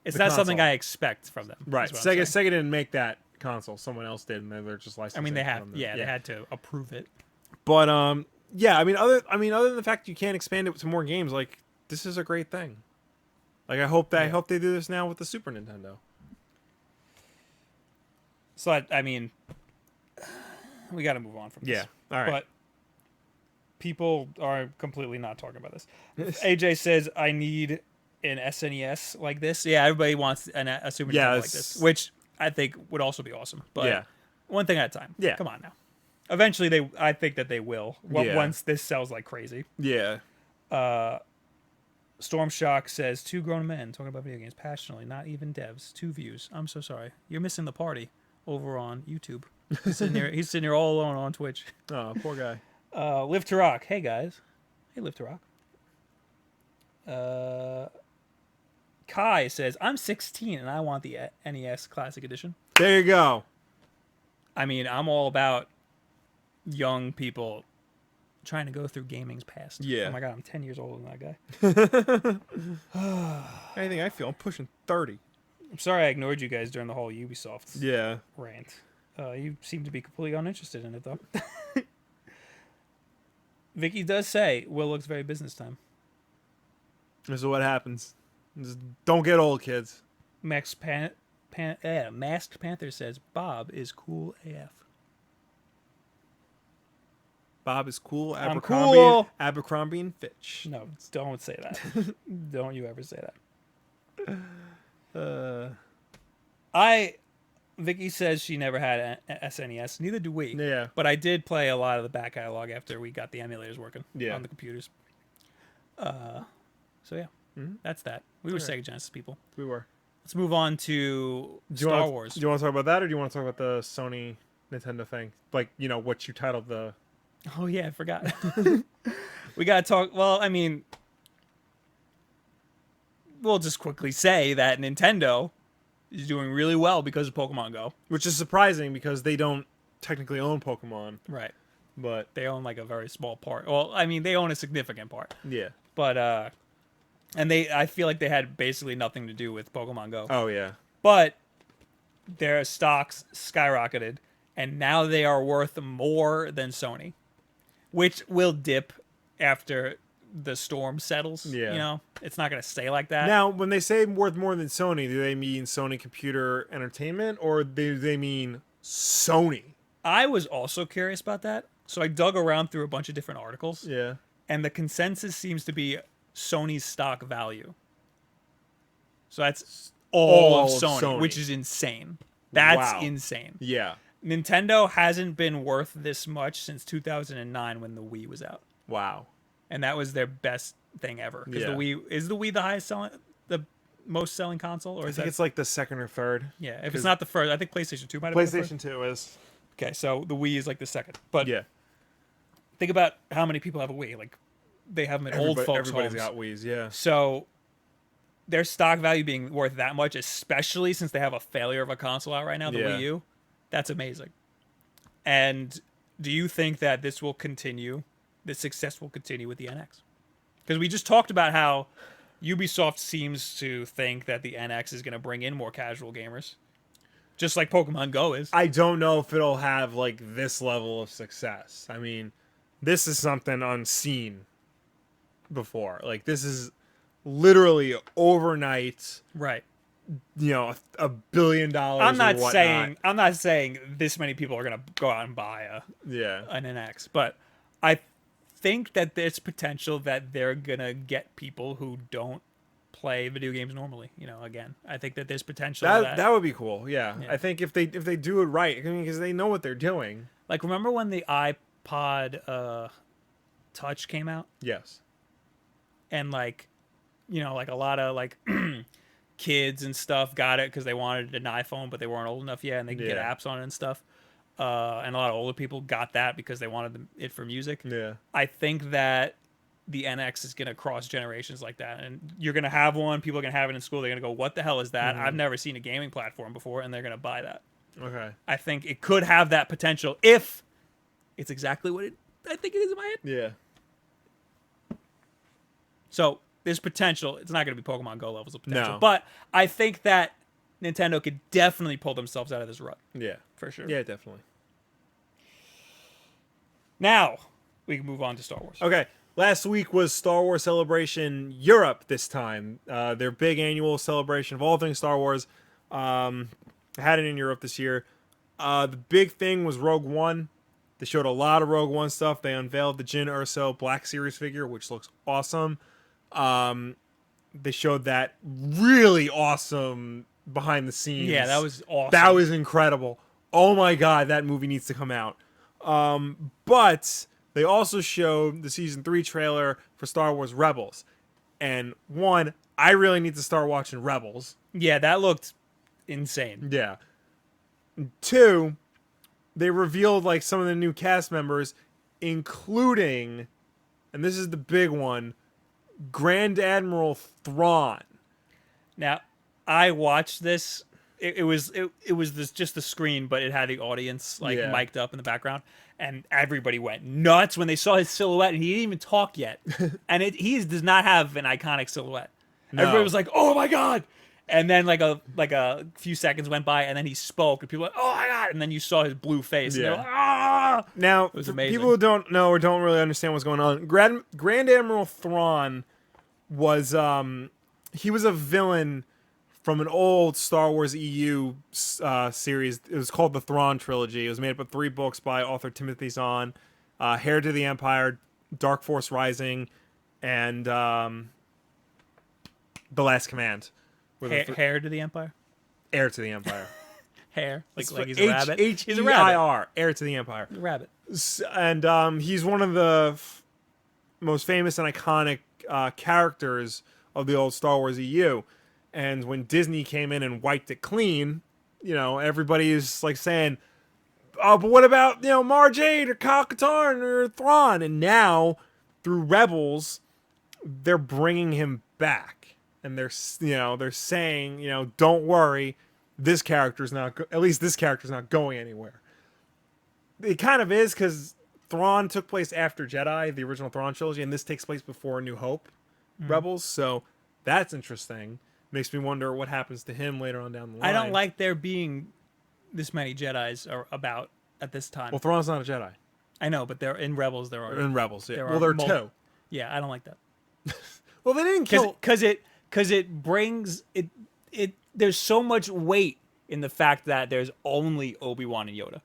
It's not something I expect from them. Right. Sega didn't make that console. Someone else did, and they're just licensing. I mean, they have. Yeah, they had to approve it. But yeah. I mean, other than the fact you can't expand it to more games, like, this is a great thing. Like, I hope they do this now with the Super Nintendo. So I mean, we got to move on from this. Yeah. All right. But people are completely not talking about this. AJ says, I need an SNES like this. Yeah, everybody wants a Super Nintendo like this, which I think would also be awesome. But one thing at a time. Yeah. Come on now. Eventually, I think that they will once this sells like crazy. Yeah. Storm Shock says, 2 grown men talking about video games passionately, not even devs. 2 views. I'm so sorry. You're missing the party over on YouTube. He's sitting here all alone on Twitch. Oh, poor guy. Live to Rock. Hey, guys. Hey, Live to Rock. Kai says, I'm 16 and I want the NES Classic Edition. There you go. I mean, I'm all about young people trying to go through gaming's past. Yeah. Oh my God, I'm 10 years older than that guy. Anything I feel, I'm pushing 30. I'm sorry I ignored you guys during the whole Ubisoft rant. You seem to be completely uninterested in it, though. Vicky does say, Will looks very business time. This is what happens. Just don't get old, kids. Masked Panther says, Bob is cool AF. Bob is cool. I'm cool. Abercrombie and Fitch. No, don't say that. Don't you ever say that. Vicky says she never had a SNES. Neither do we. Yeah. But I did play a lot of the back catalog after we got the emulators working Yeah. on the computers. So yeah, that's that. We were Sega Genesis people. We were. Let's move on to Star Wars. Do you want to talk about that, or do you want to talk about the Sony Nintendo thing? Like, what you titled the... Oh yeah, I forgot. We gotta talk. Well, I mean, we'll just quickly say that Nintendo is doing really well because of Pokemon Go. Which is surprising because they don't technically own Pokemon. Right. But they own like a very small part. Well, I mean, they own a significant part. Yeah. But and I feel like they had basically nothing to do with Pokemon Go. Oh yeah. But their stocks skyrocketed, and now they are worth more than Sony, which will dip after the storm settles. Yeah. It's not going to stay like that. Now, when they say worth more than Sony, do they mean Sony Computer Entertainment, or do they mean Sony? I was also curious about that, so I dug around through a bunch of different articles. Yeah. And the consensus seems to be Sony's stock value. So that's all of Sony, which is insane. That's insane. Yeah. Nintendo hasn't been worth this much since 2009 when the Wii was out. Wow. And that was their best thing ever. Because the Wii the highest selling, the most selling console, or I think it's like the second or third. Yeah, if it's not the first, I think PlayStation 2 might have been the first. PlayStation 2 is. Okay, so the Wii is like the second. But yeah, think about how many people have a Wii. Like, they have them in old folks' Everybody's homes. got Wiis, yeah. So their stock value being worth that much, especially since they have a failure of a console out right now, the Wii U, that's amazing. And do you think that this will continue? The success will continue with the NX? Because we just talked about how Ubisoft seems to think that the NX is going to bring in more casual gamers. Just like Pokemon Go is. I don't know if it'll have like this level of success. I mean, this is something unseen before. Like, this is literally overnight. Right. $1 billion. I'm not saying this many people are gonna go out and buy an NX, but I think that there's potential that they're gonna get people who don't play video games normally. Again, I think that there's potential. That would be cool. Yeah. I think if they do it right, because they know what they're doing. Like, remember when the iPod Touch came out? Yes. And like a lot of like kids and stuff got it because they wanted an iPhone, but they weren't old enough yet, and they could get apps on it and stuff. And a lot of older people got that because they wanted it for music. Yeah. I think that the NX is going to cross generations like that, and you're going to have one. People are going to have it in school. They're going to go, "What the hell is that? I've never seen a gaming platform before," and they're going to buy that. Okay. I think it could have that potential if it's exactly what I think it is in my head. Yeah. So there's potential. It's not going to be Pokemon Go levels of potential. No. But I think that Nintendo could definitely pull themselves out of this rut. Yeah. For sure. Yeah, definitely. Now, we can move on to Star Wars. Okay. Last week was Star Wars Celebration Europe this time. Their big annual celebration of all things Star Wars. Had it in Europe this year. The big thing was Rogue One. They showed a lot of Rogue One stuff. They unveiled the Jyn Erso Black Series figure, which looks awesome. They showed that really awesome behind the scenes. Yeah, that was awesome. That was incredible. Oh my god, that movie needs to come out. But they also showed the season 3 trailer for Star Wars Rebels. And one, I really need to start watching Rebels. Yeah, that looked insane. Yeah. And two, they revealed like some of the new cast members, including, and this is the big one, Grand Admiral Thrawn. Now, I watched this. It was just the screen, but it had the audience mic'd up in the background, and everybody went nuts when they saw his silhouette, and he didn't even talk yet. And he does not have an iconic silhouette. No. Everybody was like, "Oh my god!" And then like a few seconds went by, and then he spoke, and people were like, "Oh my god!" And then you saw his blue face. And they're like, "Ah!" Now, it was amazing. People who don't know or don't really understand what's going on, Grand Admiral Thrawn was he was a villain from an old Star Wars EU series. It was called the Thrawn Trilogy. It was made up of 3 books by author Timothy Zahn, Heir to the Empire, Dark Force Rising, and The Last Command. Hair to the Empire. Heir to the Empire. Hair, like he's a rabbit. He's a rabbit. Heir to the Empire. He's a rabbit. And he's one of the most famous and iconic characters of the old Star Wars EU. And when Disney came in and wiped it clean, everybody's like saying, "Oh, but what about Mara Jade or Kyle Katarn or Thrawn?" And now through Rebels, they're bringing him back, and they're saying, "Don't worry, this character's not at least this character's not going anywhere." It kind of is, because Thrawn took place after Jedi, the original Thrawn trilogy, and this takes place before New Hope, Rebels. So that's interesting. Makes me wonder what happens to him later on down the line. I don't like there being this many Jedis about at this time. Well, Thrawn's not a Jedi. I know, but they're in Rebels. There are in Rebels. Yeah. There are two. Yeah, I don't like that. Well, they didn't kill because it brings it. There's so much weight in the fact that there's only Obi-Wan and Yoda.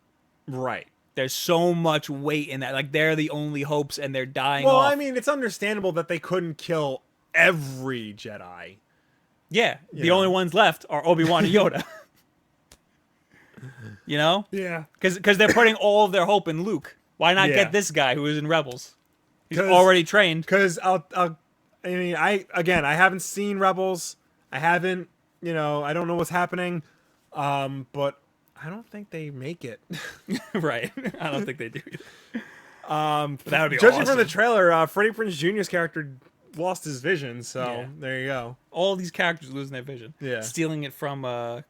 Right. There's so much weight in that. Like, they're the only hopes, and they're dying off. Well, I mean, it's understandable that they couldn't kill every Jedi. Yeah. The only ones left are Obi-Wan and Yoda. Yeah. Because they're putting all of their hope in Luke. Why not get this guy who is in Rebels? He's already trained. Because I haven't seen Rebels. I haven't, I don't know what's happening. But I don't think they make it. Right. I don't think they do either. That would be judging awesome. from the trailer, Freddie Prinze Jr.'s character lost his vision, so there you go. All these characters losing their vision. Yeah. Stealing it from the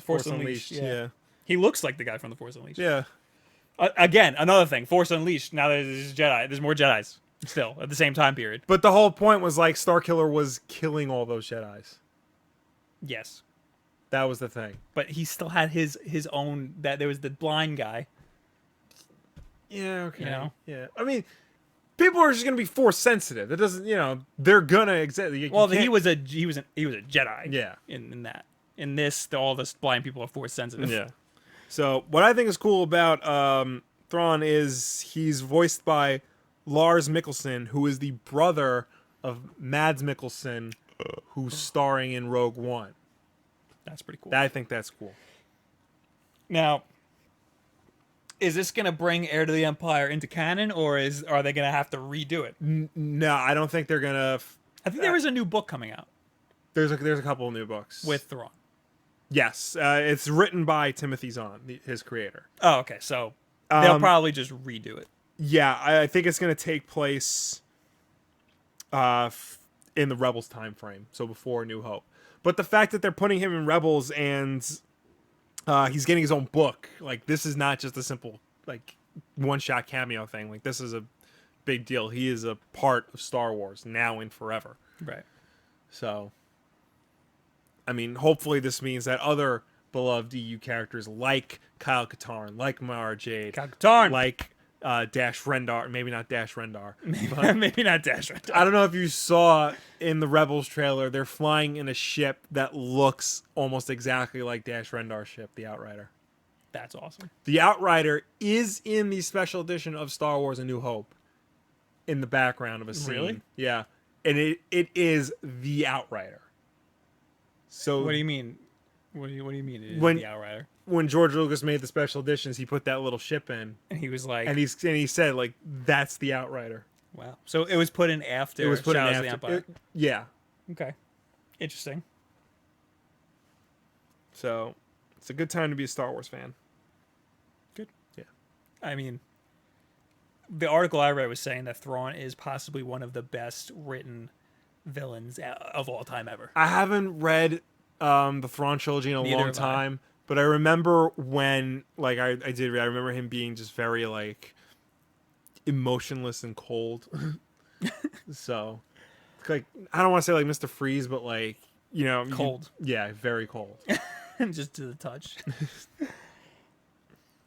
Force Unleashed. Yeah. He looks like the guy from the Force Unleashed. Yeah. Again, another thing. Force Unleashed. Now there's Jedi. There's more Jedis still at the same time period. But the whole point was like Starkiller was killing all those Jedis. Yes. That was the thing. But he still had his own. That there was the blind guy. Yeah. Okay. Yeah. I mean, people are just gonna be Force sensitive. It doesn't. They're gonna exist. Well, he was a Jedi. Yeah. In that. In this, all the blind people are Force sensitive. Yeah. So what I think is cool about Thrawn is he's voiced by Lars Mikkelsen, who is the brother of Mads Mikkelsen, who's starring in Rogue One. That's pretty cool. I think that's cool. Now, is this going to bring Heir to the Empire into canon, or are they going to have to redo it? No, I don't think they're going to... I think there is a new book coming out. There's a couple of new books. With Thrawn. Yes. It's written by Timothy Zahn, his creator. Oh, okay. So they'll probably just redo it. Yeah, I think it's going to take place in the Rebels time frame, so before New Hope. But the fact that they're putting him in Rebels and he's getting his own book, like, this is not just a simple, like, one-shot cameo thing. Like, this is a big deal. He is a part of Star Wars now and forever. Right. So, I mean, hopefully this means that other beloved EU characters like Kyle Katarn, like Mara Jade, like Dash Rendar, maybe not Dash Rendar. Maybe not Dash Rendar. I don't know if you saw in the Rebels trailer, they're flying in a ship that looks almost exactly like Dash Rendar's ship, the Outrider. That's awesome. The Outrider is in the special edition of Star Wars A New Hope in the background of a scene. Really? Yeah. And it is the Outrider. So what do you mean? What do you mean it is the Outrider? When George Lucas made the special editions, he put that little ship in, and he was like, and he said like, that's the Outrider. Wow. So it was put in after. It was put in Shadows after. of the Empire. Yeah. Okay. Interesting. So it's a good time to be a Star Wars fan. Good. Yeah. I mean, the article I read was saying that Thrawn is possibly one of the best written villains of all time ever. I haven't read the Thrawn trilogy in a long time, but I remember when, like, I did read, I remember him being just very, like, emotionless and cold. So, like, I don't want to say, like, Mr. Freeze, but, like, cold. Yeah, very cold. Just to the touch.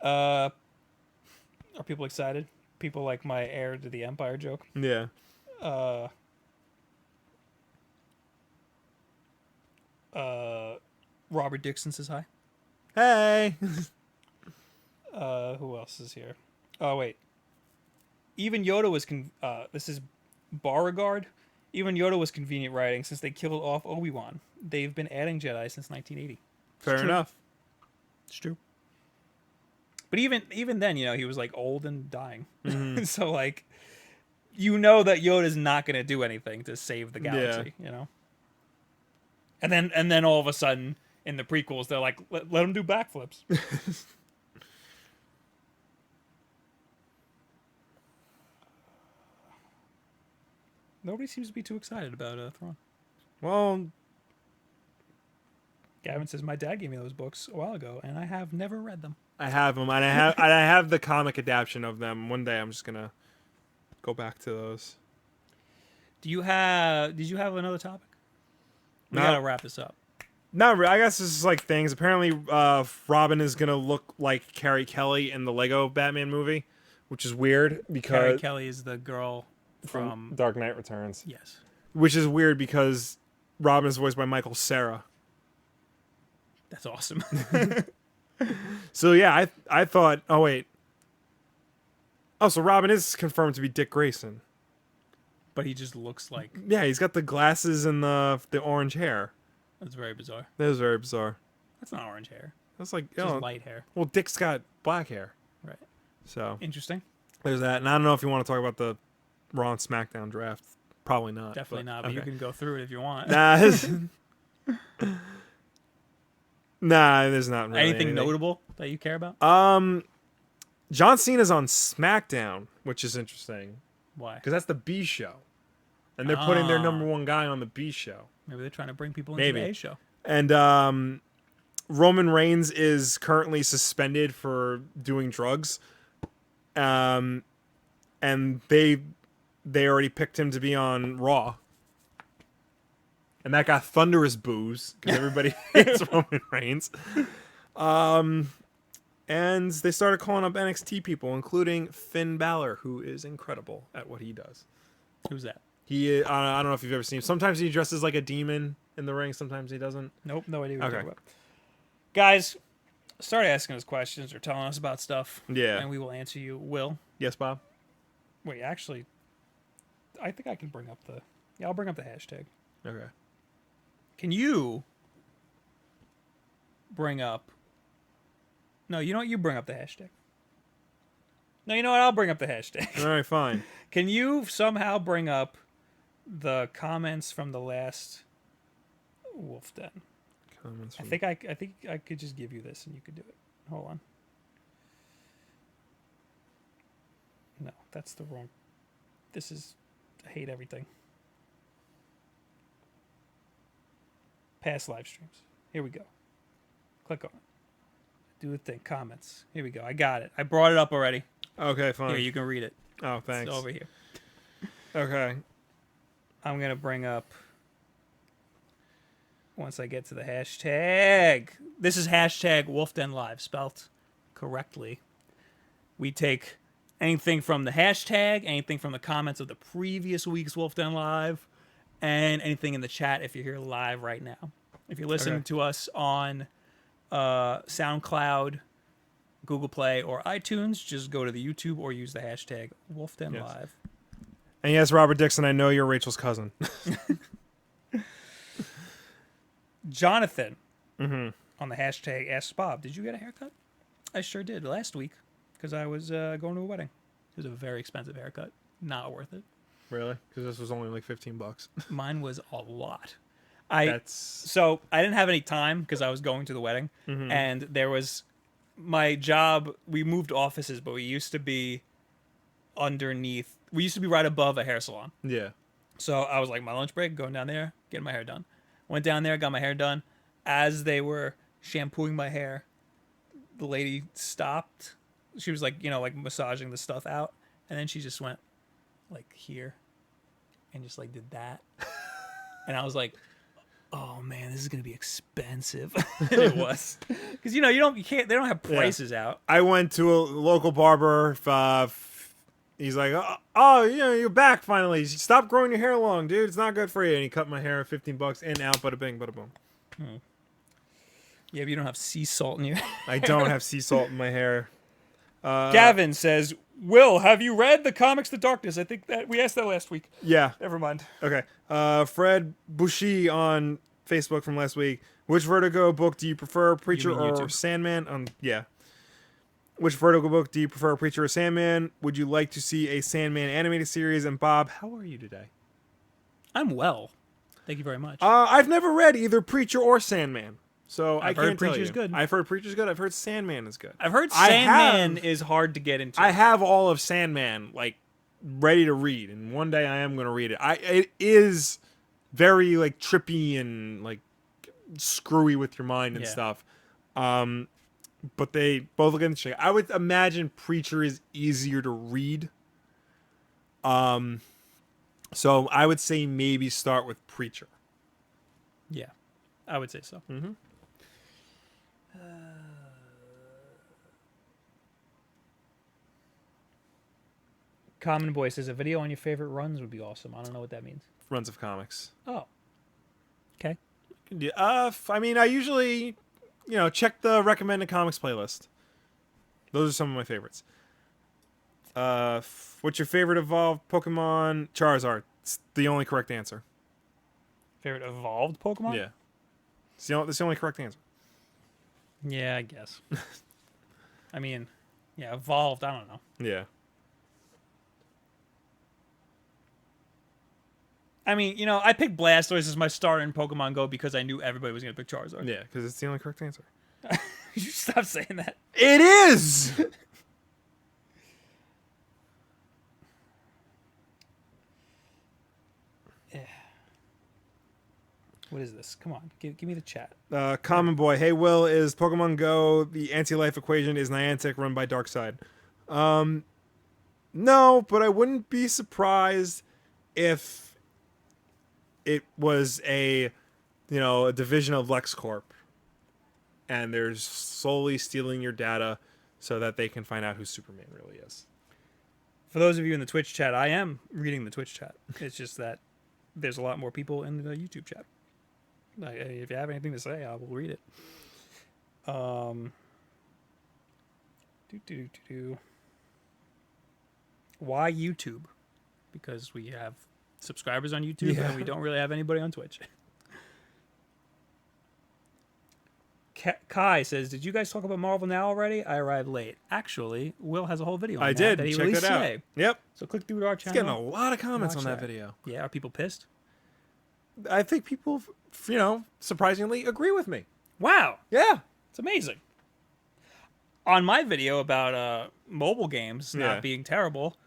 Are people excited? People like my Heir to the Empire joke? Yeah. Robert Dixon says hi. Hey. Who else is here? Oh wait. Even Yoda was this is Beauregard. Even Yoda was convenient writing since they killed off Obi-Wan. They've been adding Jedi since 1980. Fair enough. It's true. But even then, he was like old and dying. Mm-hmm. So like, that Yoda's not going to do anything to save the galaxy. And then all of a sudden in the prequels, they're like, let him do backflips. Nobody seems to be too excited about Thrawn. Well, Gavin says my dad gave me those books a while ago, and I have never read them. I have them, and I have the comic adaptation of them. One day, I'm just gonna go back to those. Did you have another topic? We No. gotta wrap this up. Not really. I guess this is like things. Apparently, Robin is gonna look like Carrie Kelly in the Lego Batman movie, which is weird because Carrie Kelly is the girl from Dark Knight Returns. Yes. Which is weird because Robin is voiced by Michael Cera. That's awesome. So yeah, I thought. Oh wait. Oh, so Robin is confirmed to be Dick Grayson. But he just looks like. Yeah, he's got the glasses and the orange hair. That's very bizarre. That is very bizarre. That's not orange hair. That's like It's just light hair. Well, Dick's got black hair. Right. So Interesting. there's that. And I don't know if you want to talk about the Raw and SmackDown draft. Probably not. Definitely not. But okay. you can go through it if you want. Nah, nah, there's not really anything notable that you care about? John Cena's on SmackDown, which is interesting Why? because that's the B show, and they're putting their number one guy on the B show. Maybe they're trying to bring people into Maybe. the A show. And Roman Reigns is currently suspended for doing drugs. And they already picked him to be on Raw. And that got thunderous boos because everybody hates Roman Reigns. And they started calling up NXT people, including Finn Balor, who is incredible at what he does. Who's that? He, I don't know if you've ever seen him. Sometimes he dresses like a demon in the ring. Sometimes he doesn't. Nope, no idea what Okay. you're talking about. Guys, start asking us questions or telling us about stuff. Yeah. And we will answer you. Will. Yes, Bob? Wait, actually, I think I can bring up the... Yeah, I'll bring up the hashtag. Okay. Can you bring up... No, you know what? You bring up the hashtag. No, you know what? I'll bring up the hashtag. All right, fine. Can you somehow bring up the comments from the last Wolf Den? Comments I from... think I could just give you this and you could do it. Hold on. No, that's the wrong. This is... I hate everything. Past live streams. Here we go. Click on it. Do the thing. Comments. Here we go. I got it. I brought it up already. Okay, fine. Here, you can read it. Oh, thanks. It's over here. Okay. I'm going to bring up... Once I get to the hashtag. This is hashtag WolfDenLive, spelt correctly. We take anything from the hashtag, anything from the comments of the previous week's WolfDen Live, and anything in the chat if you're here live right now. If you're listening to us on SoundCloud, Google Play, or iTunes, just go to the YouTube or use the hashtag WolfDenLive. Yes. And yes, Robert Dixon, I know you're Rachel's cousin. Jonathan on the hashtag Ask Bob, did you get a haircut? I sure did last week because I was going to a wedding. It was a very expensive haircut. Not worth it. Really? Because this was only like $15. Mine was a lot. So I didn't have any time because I was going to the wedding, and there was my job. We moved offices, but we used to be underneath. We used to be right above a hair salon. Yeah. So I was like, my lunch break, going down there, getting my hair done. Went down there, got my hair done. As they were shampooing my hair, the lady stopped. She was like, like massaging the stuff out, and then she just went like here, and just like did that, and I was like, oh man, this is gonna be expensive. And it was, because you can't, they don't have prices out. I went to a local barber. He's like, oh, you're back finally. Stop growing your hair long, dude. It's not good for you. And he cut my hair $15 in, out, bada bing, bada boom. Yeah, but you don't have sea salt in your hair. I don't have sea salt in my hair. Gavin says, Will, have you read the comics The Darkness? I think that we asked that last week. Yeah. Never mind. Okay. Fred Bushy on Facebook from last week. Which Vertigo book do you prefer, Preacher mean or YouTube. Sandman? Yeah. Which Vertigo book do you prefer, Preacher or Sandman? Would you like to see a Sandman animated series? And Bob, how are you today? I'm well. Thank you very much. I've never read either Preacher or Sandman, so I've I heard can't tell Preacher's you. good. I've heard Preacher's good. I've heard Sandman is good. I've heard I Sandman have- is hard to get into. I have all of Sandman like ready to read, and one day I am going to read it. It is very like trippy and like screwy with your mind and Yeah. stuff. But they both look interesting. I would imagine Preacher is easier to read. So I would say maybe start with Preacher. Yeah, I would say so. Mm-hmm. Common Boy says a video on your favorite runs would be awesome. I don't know what that means. Runs of comics. Oh, okay. Yeah, I mean, I usually, check the recommended comics playlist. Those are some of my favorites. What's your favorite evolved Pokemon? Charizard. It's the only correct answer. Favorite evolved Pokemon? Yeah. That's the only correct answer. Yeah, I guess. I mean, yeah, evolved. I don't know. Yeah. I mean, I picked Blastoise as my starter in Pokemon Go because I knew everybody was going to pick Charizard. Yeah, because it's the only correct answer. You stop saying that. It is! What is this? Come on, give me the chat. Common Boy. Hey, Will, is Pokemon Go the anti-life equation is Niantic run by Darkseid? No, but I wouldn't be surprised if it was a division of LexCorp, and they're slowly stealing your data so that they can find out who Superman really is. For those of you in the Twitch chat, I am reading the Twitch chat. It's just that there's a lot more people in the YouTube chat. Like, if you have anything to say, I will read it. Why YouTube? Because we have subscribers on YouTube and we don't really have anybody on Twitch. Kai says, "Did you guys talk about Marvel Now already? I arrived late. Actually, Will has a whole video on I that did. he Check released that out. today. Yep. So click through to our It's channel. getting a lot of comments on Watch that video. Yeah, are people pissed? I think people, surprisingly agree with me. Wow, Yeah. it's amazing. On my video about mobile games Yeah. not being terrible,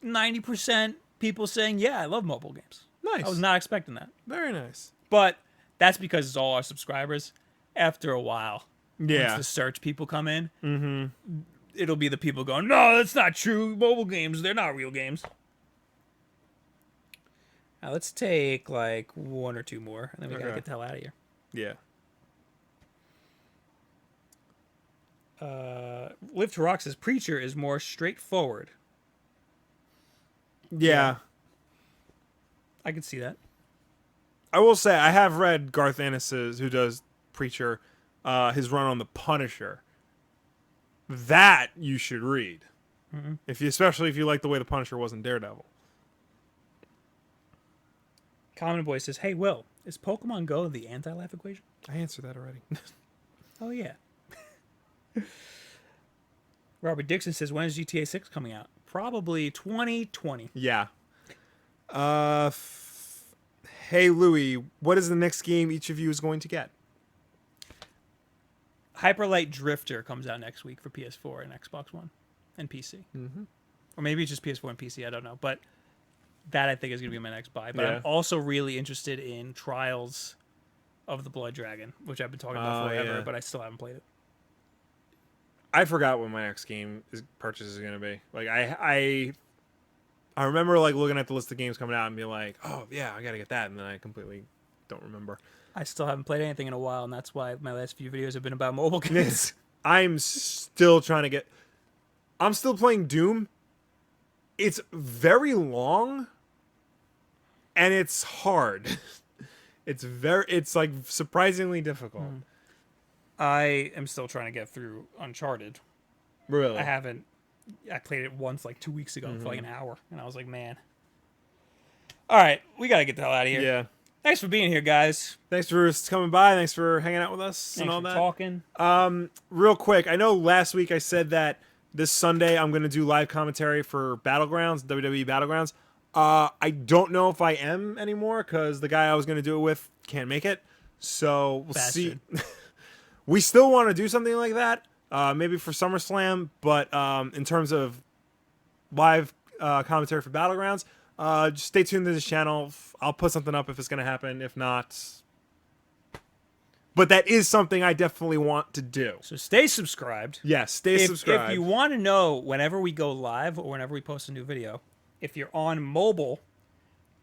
90% people saying, yeah, I love mobile games. Nice. I was not expecting that. Very nice. But that's because it's all our subscribers. After a while, Yeah. once the search people come in, it'll be the people going, no, that's not true. Mobile games, they're not real games. Now let's take like one or two more, and then we gotta Okay. get the hell out of here. Yeah. Live to Rock says Preacher is more straightforward. Yeah. I can see that. I will say I have read Garth Ennis's, who does Preacher, his run on The Punisher. That you should read. Especially if you like the way The Punisher was in Daredevil. Common Boy says, hey, Will, is Pokemon Go the anti-life equation? I answered that already. Oh, yeah. Robert Dixon says, when is GTA 6 coming out? Probably 2020. Yeah. Hey, Louie, what is the next game each of you is going to get? Hyperlight Drifter comes out next week for PS4 and Xbox One and PC. Mm-hmm. Or maybe it's just PS4 and PC, I don't know. But that I think is going to be my next buy. But Yeah. I'm also really interested in Trials of the Blood Dragon, which I've been talking about forever, yeah. but I still haven't played it. I forgot what my next game purchase is going to be. Like I remember like looking at the list of games coming out and being like, "Oh yeah, I got to get that," and then I completely don't remember. I still haven't played anything in a while, and that's why my last few videos have been about mobile games. I'm still trying to get. I'm still playing Doom. It's very long, and it's hard. It's like surprisingly difficult. I am still trying to get through Uncharted. Really? I haven't I played it once like 2 weeks ago for like an hour, and I was like, man. All right, we got to get the hell out of here. Yeah. Thanks for being here, guys. Thanks for coming by. Thanks for hanging out with us Thanks and all for that. talking. Real quick, I know last week I said that this Sunday I'm going to do live commentary for Battlegrounds, WWE Battlegrounds. I don't know if I am anymore because the guy I was going to do it with can't make it. So we'll see. We still want to do something like that, maybe for SummerSlam, but in terms of live commentary for Battlegrounds, just stay tuned to this channel. I'll put something up if it's going to happen. If not, but that is something I definitely want to do. So stay subscribed. Yes, stay subscribed. If you want to know whenever we go live or whenever we post a new video, if you're on mobile,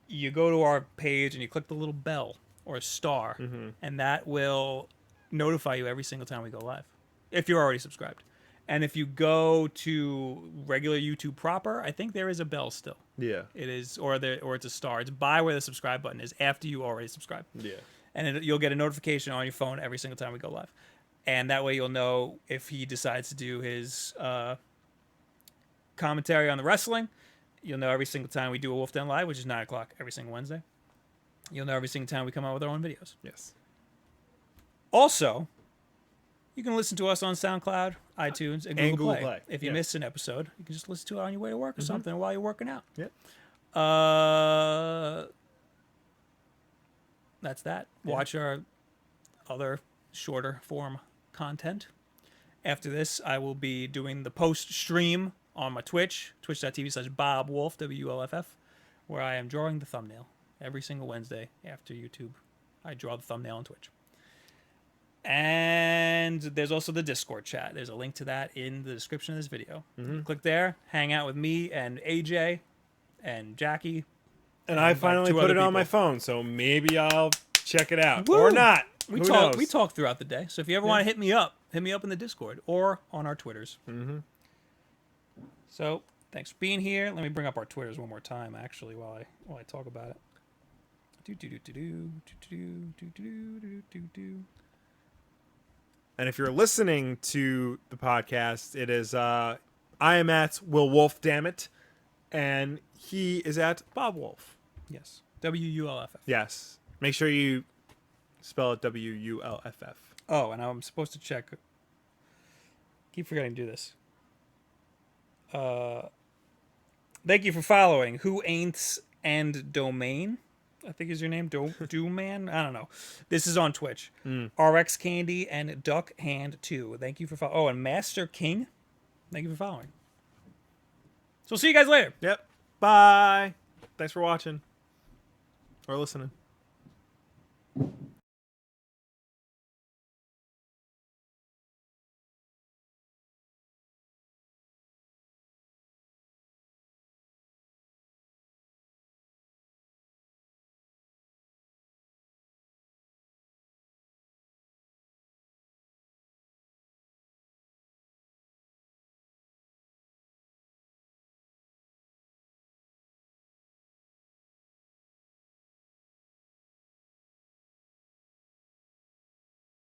you go to our page and you click the little bell or a star, and that will notify you every single time we go live, if you're already subscribed. And if you go to regular YouTube proper, I think there is a bell still. Yeah. It is, or it's a star. It's by where the subscribe button is after you already subscribe. Yeah. And you'll get a notification on your phone every single time we go live. And that way you'll know if he decides to do his commentary on the wrestling. You'll know every single time we do a Wolf Den Live, which is 9 o'clock every single Wednesday. You'll know every single time we come out with our own videos. Yes. Also, you can listen to us on SoundCloud, iTunes, and Google Play. If you missed an episode, you can just listen to it on your way to work or something while you're working out. Yep. That's that. Yeah. Watch our other shorter form content. After this, I will be doing the post stream on my Twitch, twitch.tv/BobWulff, WULFF, where I am drawing the thumbnail every single Wednesday after YouTube. I draw the thumbnail on Twitch. And there's also the Discord chat. There's a link to that in the description of this video. Click there, hang out with me and AJ and Jackie. And I finally put it on my phone, so maybe I'll check it out. Woo! Or not. We talk throughout the day. So if you ever want to hit me up in the Discord or on our Twitters. So thanks for being here. Let me bring up our Twitters one more time, actually, while I talk about it. And if you're listening to the podcast, it is I am at Will Wolf, damn it, and he is at Bob Wolf. Yes, WULFF. Yes, make sure you spell it WULFF. Oh, and I'm supposed to check. Keep forgetting to do this. Thank you for following Who Ain'ts and Domain. I think is your name, Do-Man? I don't know. This is on Twitch. RX Candy and Duck Hand 2. Thank you for following. Oh, and Master King. Thank you for following. So we'll see you guys later. Yep. Bye. Thanks for watching or listening.